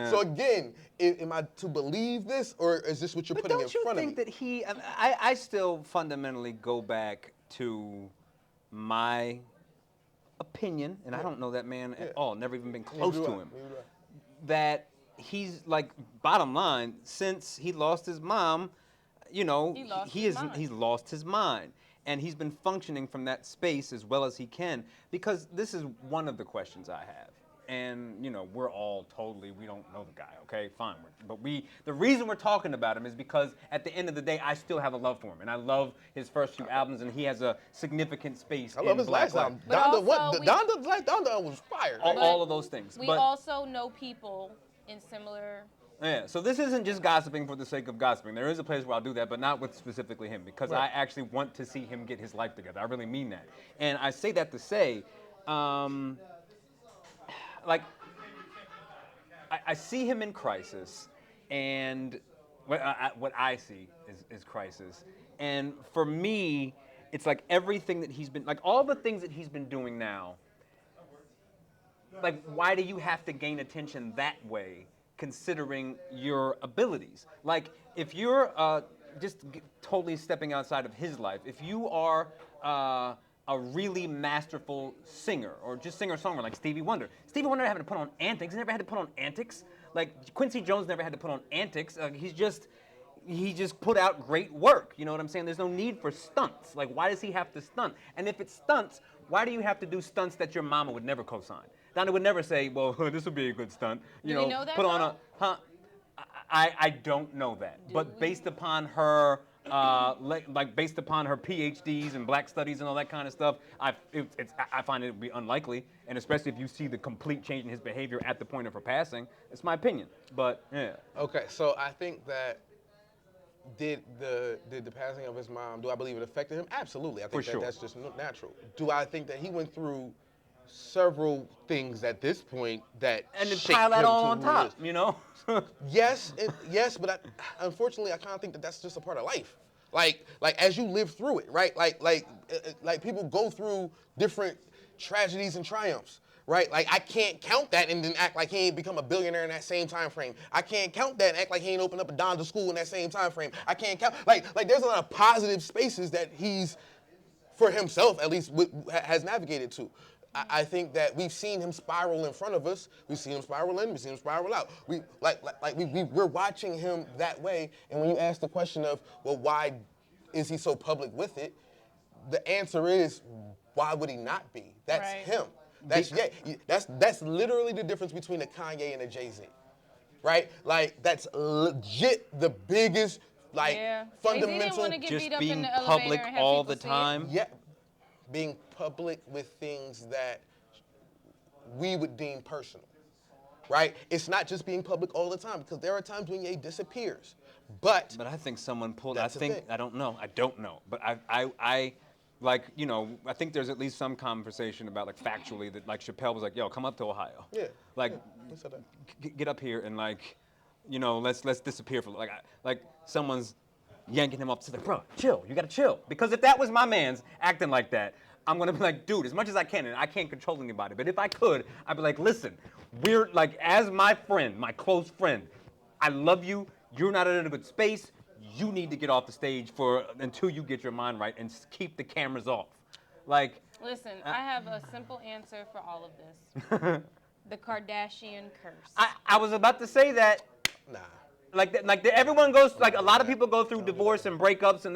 So again, am I to believe this, or is this what you're putting in front of me? Don't you think that I still fundamentally go back to my opinion, and I don't know that man at all, never even been close to him, that he's like, bottom line, since he lost his mom, he's lost his mind. And he's been functioning from that space as well as he can, because this is one of the questions I have. And, we're all we don't know the guy, okay? Fine. But the reason we're talking about him is because at the end of the day, I still have a love for him. And I love his first few albums, and he has a significant space. I love his last album. Donda was fire. All of those things. We also know people in similar... Yeah, so this isn't just gossiping for the sake of gossiping. There is a place where I'll do that, but not with specifically him, because I actually want to see him get his life together. I really mean that. And I say that to say, I see him in crisis, and what I see is crisis. And for me, it's like everything that he's been, like all the things that he's been doing now, like why do you have to gain attention that way? Considering your abilities. Like, if you're totally stepping outside of his life, if you are a really masterful singer, or just singer-songwriter like Stevie Wonder never had to put on antics. He never had to put on antics. Like, Quincy Jones never had to put on antics. He just put out great work. You know what I'm saying? There's no need for stunts. Like, why does he have to stunt? And if it's stunts, why do you have to do stunts that your mama would never co-sign? Donda would never say, well, this would be a good stunt. Do you know that, put on I don't know that. But based upon her, based upon her PhDs and black studies and all that kind of stuff, I find it to be unlikely. And especially if you see the complete change in his behavior at the point of her passing. It's my opinion. But, yeah. Okay, so I think that did the passing of his mom, do I believe it affected him? Absolutely. I think that's just natural. Do I think that he went through several things at this point that and then pile that all on top, Yes, but unfortunately, I kind of think that that's just a part of life. Like as you live through it, right? Like people go through different tragedies and triumphs, right? Like I can't count that and then act like he ain't become a billionaire in that same time frame. I can't count that and act like he ain't opened up a Donda school in that same time frame. I can't count like there's a lot of positive spaces that he's, for himself at least, has navigated to. I think that we've seen him spiral in front of us. We've seen him spiral in. We've seen him spiral out. We're watching him that way. And when you ask the question of, well, why is he so public with it? The answer is, why would he not be? That's him. That's literally the difference between a Kanye and a Jay-Z, right? Like that's legit the biggest fundamental. Just being public all the time. Yeah. Being public with things that we would deem personal, right? It's not just being public all the time, because there are times when Ye disappears. But I think someone pulled. I don't know. But I think there's at least some conversation about like factually that like Chappelle was like, yo, come up to Ohio. Yeah. Get up here and let's disappear for like someone's yanking him up to the bro, chill, you gotta chill. Because if that was my man's acting like that, I'm gonna be like, dude, as much as I can, and I can't control anybody, but if I could, I'd be like, listen, we're like, as my friend, my close friend, I love you, you're not in a good space, you need to get off the stage until you get your mind right and keep the cameras off. Like, listen, I have a simple answer for all of this. The Kardashian curse. I was about to say that. Nah. Everyone goes, a lot of people go through divorce and breakups and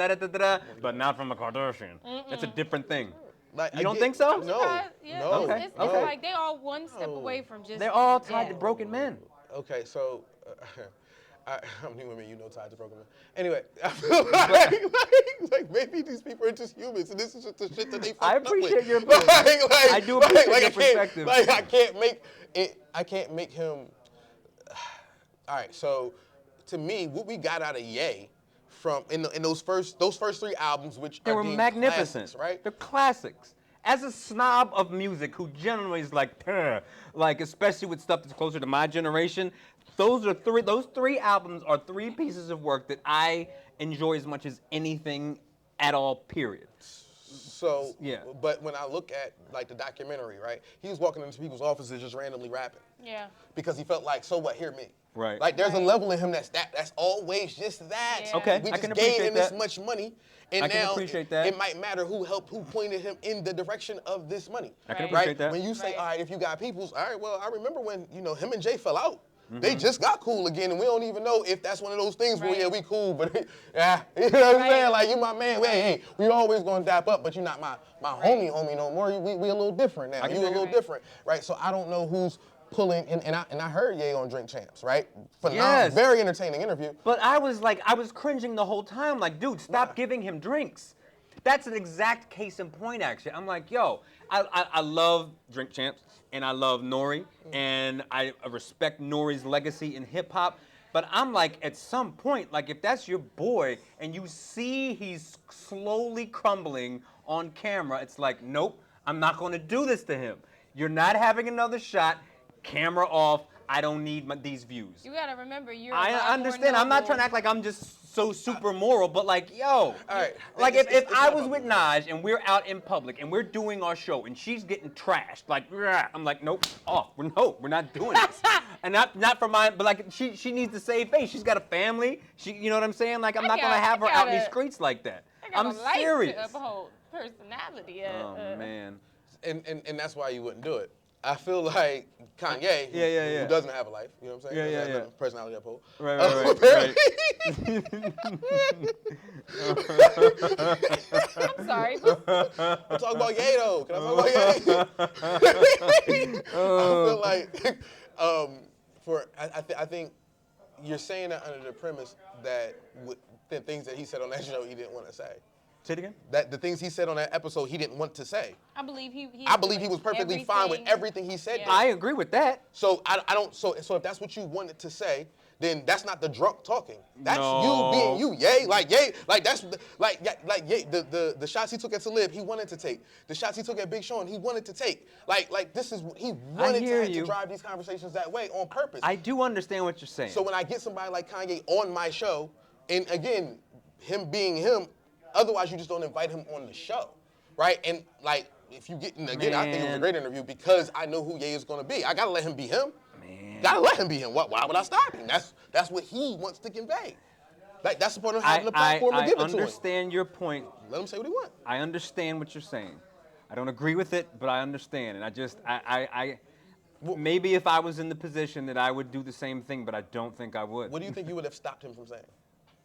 but not from a Kardashian. That's a different thing. You don't think so? No. No. It's like they all one step away from just. They're all tied to broken men. Okay, so how many women you know tied to broken men? Anyway, I feel like maybe these people are just humans, and this is just the shit that they fucked I up with. appreciate your perspective. I do appreciate your perspective. I can't make him. All right, so. To me, what we got out of Ye from in those first 3 albums, which they were magnificent, classics, right? They're classics. As a snob of music who generally is like especially with stuff that's closer to my generation, those 3 albums are 3 pieces of work that I enjoy as much as anything at all. Period. So, Yeah. But when I look at like the documentary, right, he was walking into people's offices just randomly rapping. Yeah. Because he felt like, so what, hear me. Right. Like there's a level in him that's always just that. Yeah. Okay, We I just can gave appreciate him this that. much money, and I can now appreciate that. it might matter who pointed him in the direction of this money. I can Right. appreciate that. When you say, Right. all right, if you got peoples, all right, well, I remember when, him and Jay fell out. They just got cool again, and we don't even know if that's one of those things where, Right. yeah, we cool, but, yeah, you know what I'm Right. saying? Like, you my man, hey, we always gonna dap up, but you're not my homie no more. We a little different now. I can You a dig it. little different, right? So I don't know who's pulling, and I heard Ye on Drink Champs, right? Yes. Very entertaining interview. But I was cringing the whole time. Like, dude, stop giving him drinks. That's an exact case in point, actually. I'm like, yo, I love Drink Champs, and I love Nori, and I respect Nori's legacy in hip hop. But I'm like, at some point, like, if that's your boy, and you see he's slowly crumbling on camera, it's like, nope, I'm not going to do this to him. You're not having another shot. Camera off. I don't need these views. You gotta remember, you're. I a lot understand. more I'm not noble. trying to act like I'm just so super moral, but like, yo, All right. like It's if I not was about with me. Nadj and we're out in public and we're doing our show and she's getting trashed, like, rah, I'm like, nope, off. We're not doing this. And not for mine, but like she needs to save face. She's got a family. You know what I'm saying? Like, I'm not gonna have her out in these streets like that. I got I'm a life serious. to uphold personality. Oh man. And that's why you wouldn't do it. I feel like Kanye, Yeah. who doesn't have a life, you know what I'm saying? Yeah. Doesn't have a personality to uphold. Right. I'm sorry. I'm talking about Ye though. Can I talk about Ye? I feel like I think you're saying that under the premise that the things that he said on that show he didn't want to say. Say it again. That the things he said on that episode he didn't want to say. I believe he was perfectly fine with everything he said. Yeah. I agree with that. So I don't. So if that's what you wanted to say, then that's not the drunk talking. That's No. you being you, Ye. Like that's Ye. The shots he took at Talib, he wanted to take. The shots he took at Big Sean, he wanted to take. Like this is he wanted to drive these conversations that way on purpose. I do understand what you're saying. So when I get somebody like Kanye on my show, and again, him being him, otherwise you just don't invite him on the show, right? And like if you get, and again, I think it was a great interview because I know who Ye is gonna be. I gotta let him be him. Man. Gotta let him be him. Why would I stop him? That's what he wants to convey. Like that's the point of having the platform to give it to him. I understand your point. Let him say what he wants. I understand what you're saying. I don't agree with it, but I understand. And I just, maybe if I was in the position that I would do the same thing, but I don't think I would. What do you think you would have stopped him from saying?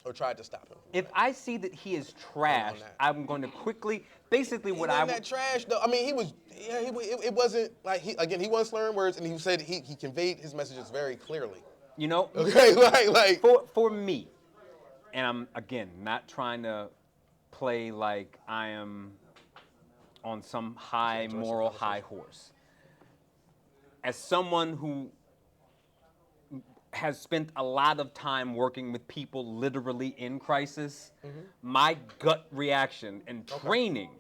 Or tried to stop him? If I see that he is trashed, that. I'm going to quickly, basically He what wasn't I that trash though. I mean, he was. Yeah, it wasn't like he wasn't slurring words, and he said he conveyed his messages very clearly. you know, Okay, like. for me, and I'm again not trying to play like I am on some high moral high horse. As someone who has spent a lot of time working with people literally in crisis, my gut reaction and training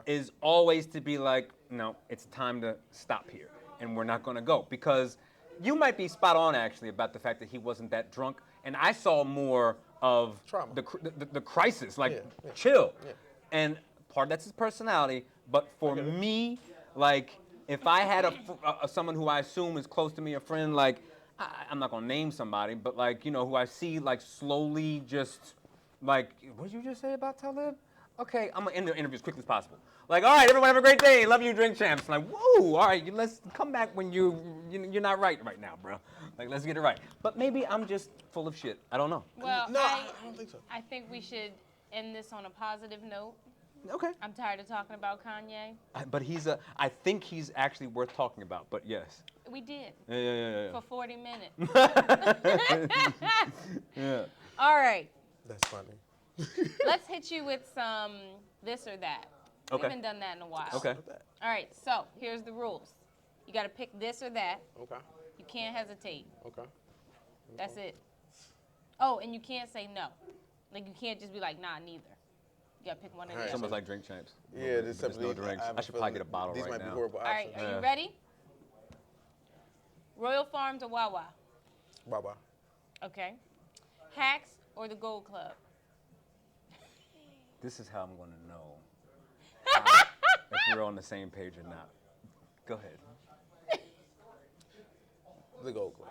is always to be like, no, it's time to stop here, and we're not going to go. Because you might be spot on, actually, about the fact that he wasn't that drunk, and I saw more of Trauma. the crisis, like, Yeah. chill. Yeah. And part of that's his personality, but for me, like, if I had someone who I assume is close to me, a friend, like, I'm not gonna name somebody, but like, you know, who I see like slowly just like, what did you just say about Talib? Okay, I'm gonna end the interview as quickly as possible. Like, all right, everyone have a great day. Love you, Drink Champs. Like, whoa, all right, let's come back when you're not right now, bro. Like, let's get it right. But maybe I'm just full of shit. I don't know. Well, No, I don't think so. I think we should end this on a positive note. Okay. I'm tired of talking about Kanye. But I think he's actually worth talking about, but yes. We did Yeah. for 40 minutes. Yeah. All right, That's funny. let's hit you with some this or that. Okay. We haven't done that in a while. Okay. All right, so here's the rules. You got to pick this or that. Okay. You can't hesitate. Okay. That's it. Oh, and you can't say no. Like, you can't just be like, nah, neither. You got to pick one of All right, the It's other. almost like Drink Champs. Yeah, But this there's no drinks. I should probably get a bottle these right might now. be horrible All right, options. are Yeah. you ready? Royal Farms or Wawa? Bye-bye. Okay. Hacks or the Gold Club? This is how I'm gonna know. we're on the same page or not. Go ahead. The Gold Globe.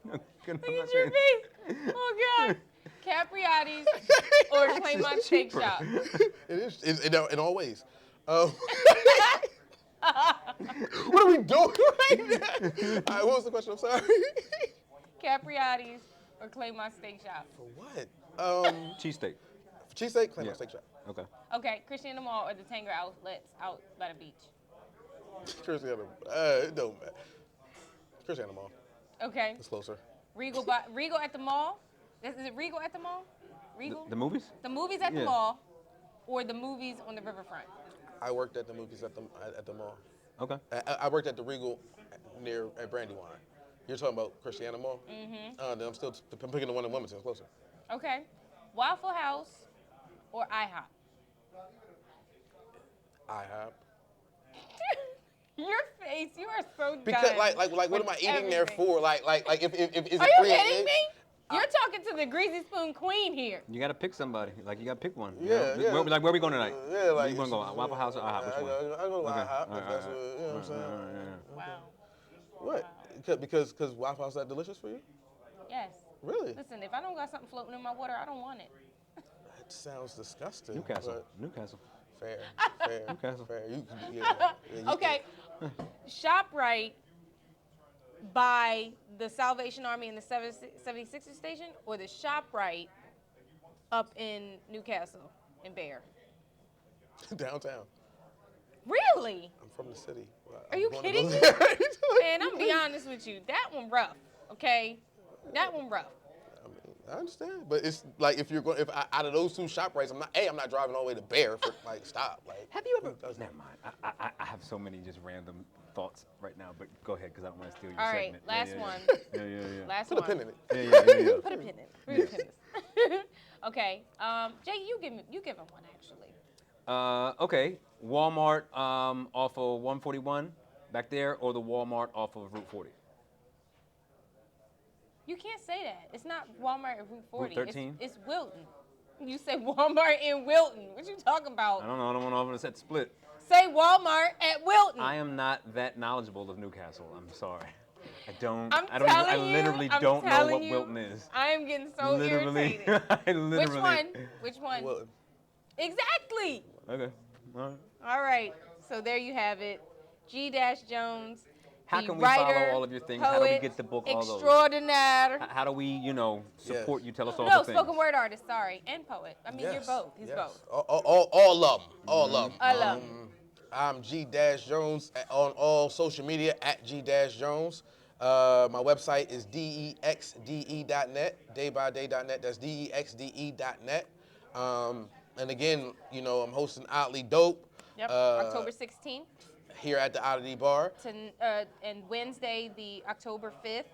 Look at your face. Oh God. Capriati's or Claymont Steak Shop. It is in all ways. What are we doing right now? All right, what was the question? I'm sorry. Capriati's or Claymont Steak Shop. For what? Cheesesteak. Cheesesteak, Claymont Steak Shop. Okay. Okay, Christiana Mall or the Tanger Outlets out by the beach. Christiana, it don't matter. Christiana Mall. Okay. It's closer. Regal at the mall. Is it Regal at the mall? Regal. The movies? The movies at the mall, or the movies on the riverfront. I worked at the movies at the mall. Okay. I worked at the Regal at Brandywine. You're talking about Christiana Mall? Mm-hmm. Then I'm picking the one in Wilmington. It's closer. Okay. Waffle House or IHOP? IHOP. Your face, you are so done. Because like what am I eating there for? Like if is it Are you free? kidding me? You're talking to the greasy spoon queen here. You gotta pick somebody. Like you gotta pick one. Yeah, yeah. Where are we going tonight? Yeah, like you wanna go Waffle House or IHOP? Which one? I go to Okay. IHOP. All right, If that's all what, you know what I'm saying. Wow. What? Because Waffle House is that delicious for you? Yes. Really? Listen, if I don't got something floating in my water, I don't want it. That sounds disgusting. Newcastle. but Newcastle. Fair. Newcastle. Fair. Okay. ShopRite by the Salvation Army in the 76th station, or the ShopRite up in Newcastle in Bear? Downtown. Really? I'm from the city. Are you kidding me? Man, I'm gonna be honest with you. That one rough. Okay, that one rough. I understand, but it's like if out of those two ShopRites, I'm not driving all the way to Bear for stop. Like, Have you ever? Never mind. I have so many just random thoughts right now, but go ahead because I don't want to steal your All right, segment. last one. Yeah. Last put a one. pin in it. Yeah. Put a pin in it. Put a pin in it. Okay. Jay, you give him one actually. Okay. Walmart off of 141 back there, or the Walmart off of Route 40. You can't say that. It's not Walmart at Route 40. Route 13? It's Wilton. You say Walmart in Wilton. What you talking about? I don't know. I don't want to set split. Say Walmart at Wilton. I am not that knowledgeable of Newcastle. I'm sorry. I literally I'm don't know telling what you, Wilton is. I am getting so Literally. irritated. I literally. Which one? Wilton. Exactly. Okay. All right. All right. So there you have it. G. Jones. How the can we writer, follow all of your things? How do we poet get the book? All those. Extraordinaire. How do we, support you? Tell us all No, the things. spoken word artist. Sorry, and poet. I mean, you're both. He's both. All of them. All of them. I love him. I'm G Jones on all social media at G Jones. My website is dexde.net, daybyday.net. That's dexde.net. And again, I'm hosting Oddly Dope. Yep. October 16th. Here at the Oddity Bar. And Wednesday, the October 5th,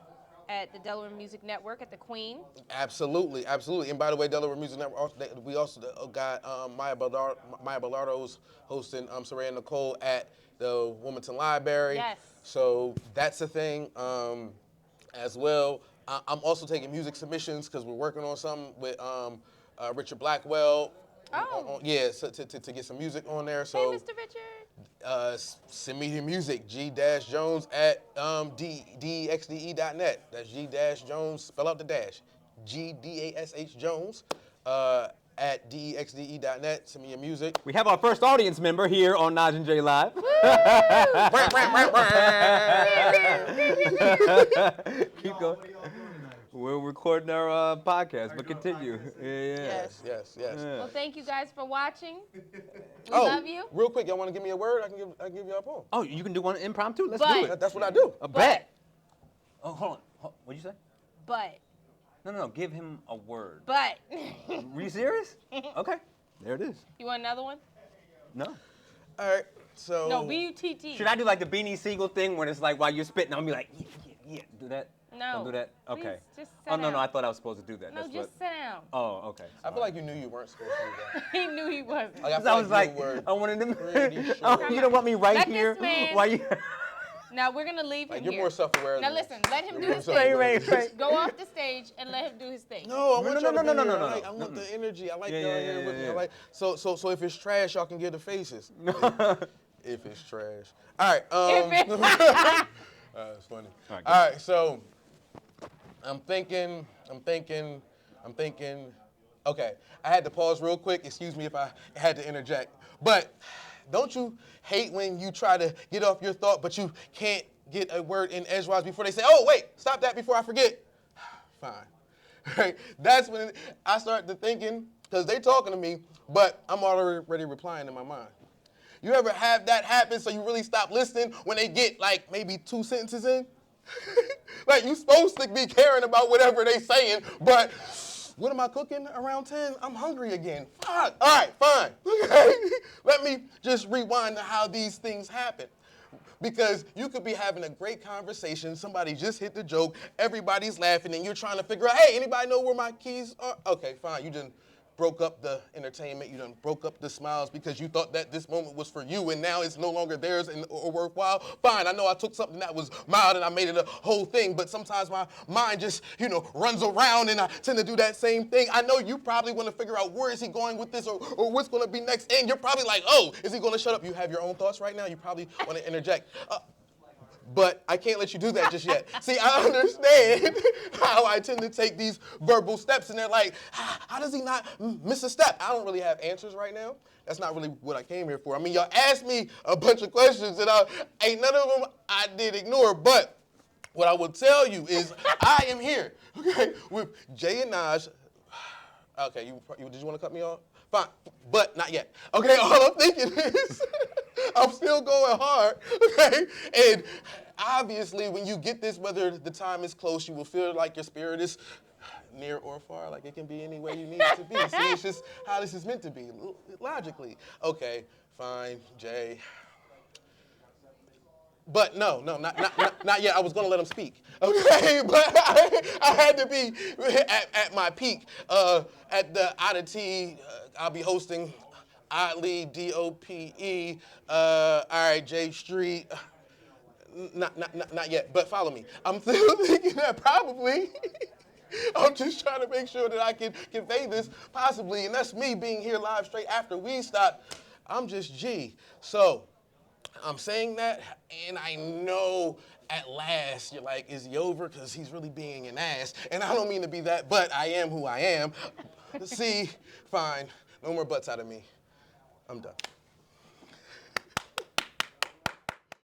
at the Delaware Music Network at the Queen. Absolutely. And by the way, Delaware Music Network, we also got Maya Bellardo's hosting Saraya Nicole at the Wilmington Library. Yes. So that's a thing as well. I'm also taking music submissions because we're working on something with Richard Blackwell. Oh. So to get some music on there. So. Hey, Mr. Richard. Send me your music, G-Jones at dexde.net. That's G-Jones, spell out the dash. G-D-A-S-H Jones at dexde.net. Send me your music. We have our first audience member here on Nadj N Jea Live. Keep going. We're recording our podcast, but continue. Yes. Well, thank you guys for watching. We love you. Real quick, y'all want to give me a word? I can give y'all a poem. Oh, you can do one impromptu? Let's But- do it. That's what I do. A bet. Oh, hold on. What'd you say? But. No. Give him a word. But. Were you serious? Okay. There it is. You want another one? No. All right. So. No, B-U-T-T. Should I do like the Beanie Siegel thing when it's like while you're spitting, I'm gonna be like, yeah. Do that? No. Don't do that? Please, Okay. just sit Oh, no, down. I thought I was supposed to do that. No, That's just sit down. Oh, okay. I feel like you knew you weren't supposed to do that. He knew he wasn't. Like, I was like, you were I wanted to. pretty sure. Oh, you don't want me right Let here? this man- Why you? Now we're gonna leave him You're here. more self-aware. Now listen, let him do his Wait. thing. Go off the stage and let him do his thing. No, I want y'all to be here. No. I want the energy. I like Yeah, y'all yeah, here yeah, with me. yeah. I like so if it's trash, y'all can give the faces. If it's trash. All right. It's funny. All right. So I'm thinking. Okay, I had to pause real quick. Excuse me if I had to interject. But don't you hate when you try to get off your thought, but you can't get a word in edgewise before they say, "Oh, wait, stop that before I forget." Fine. Right? That's when I start to thinking, because they talking to me, but I'm already replying in my mind. You ever have that happen so you really stop listening when they get like maybe 2 sentences in? Like you supposed to be caring about whatever they saying, but what am I cooking around 10? I'm hungry again. Fuck. All right, fine. Okay. Let me just rewind to how these things happen. Because you could be having a great conversation, somebody just hit the joke, everybody's laughing, and you're trying to figure out, hey, anybody know where my keys are? Okay, fine. You done broke up the entertainment, you done broke up the smiles because you thought that this moment was for you and now it's no longer theirs or worthwhile. Fine, I know I took something that was mild and I made it a whole thing, but sometimes my mind just, runs around and I tend to do that same thing. I know you probably want to figure out where is he going with this or what's going to be next, and you're probably like, oh, is he going to shut up? You have your own thoughts right now. You probably want to interject. But I can't let you do that just yet. See, I understand how I tend to take these verbal steps, and they're like, how does he not miss a step? I don't really have answers right now. That's not really what I came here for. I mean, y'all asked me a bunch of questions, and ain't none of them I did ignore, but what I will tell you is I am here, okay, with Jay and Nadj. Okay, did you want to cut me off? Fine, but not yet. Okay, all I'm thinking is I'm still going hard, okay? And obviously, when you get this, whether the time is close, you will feel like your spirit is near or far, like it can be any way you need it to be. See, it's just how this is meant to be, logically. Okay, fine, Jay. But no, not yet. I was gonna let him speak. Okay, but I had to be at my peak. At the Oddity, I'll be hosting Oddly, DOPE. All right, J Street. Not yet, but follow me. I'm still thinking that probably. I'm just trying to make sure that I can convey this possibly, and that's me being here live straight after we stop. I'm just G. So I'm saying that, and I know at last you're like, is he over? Because he's really being an ass. And I don't mean to be that, but I am who I am. See, fine. No more butts out of me. I'm done.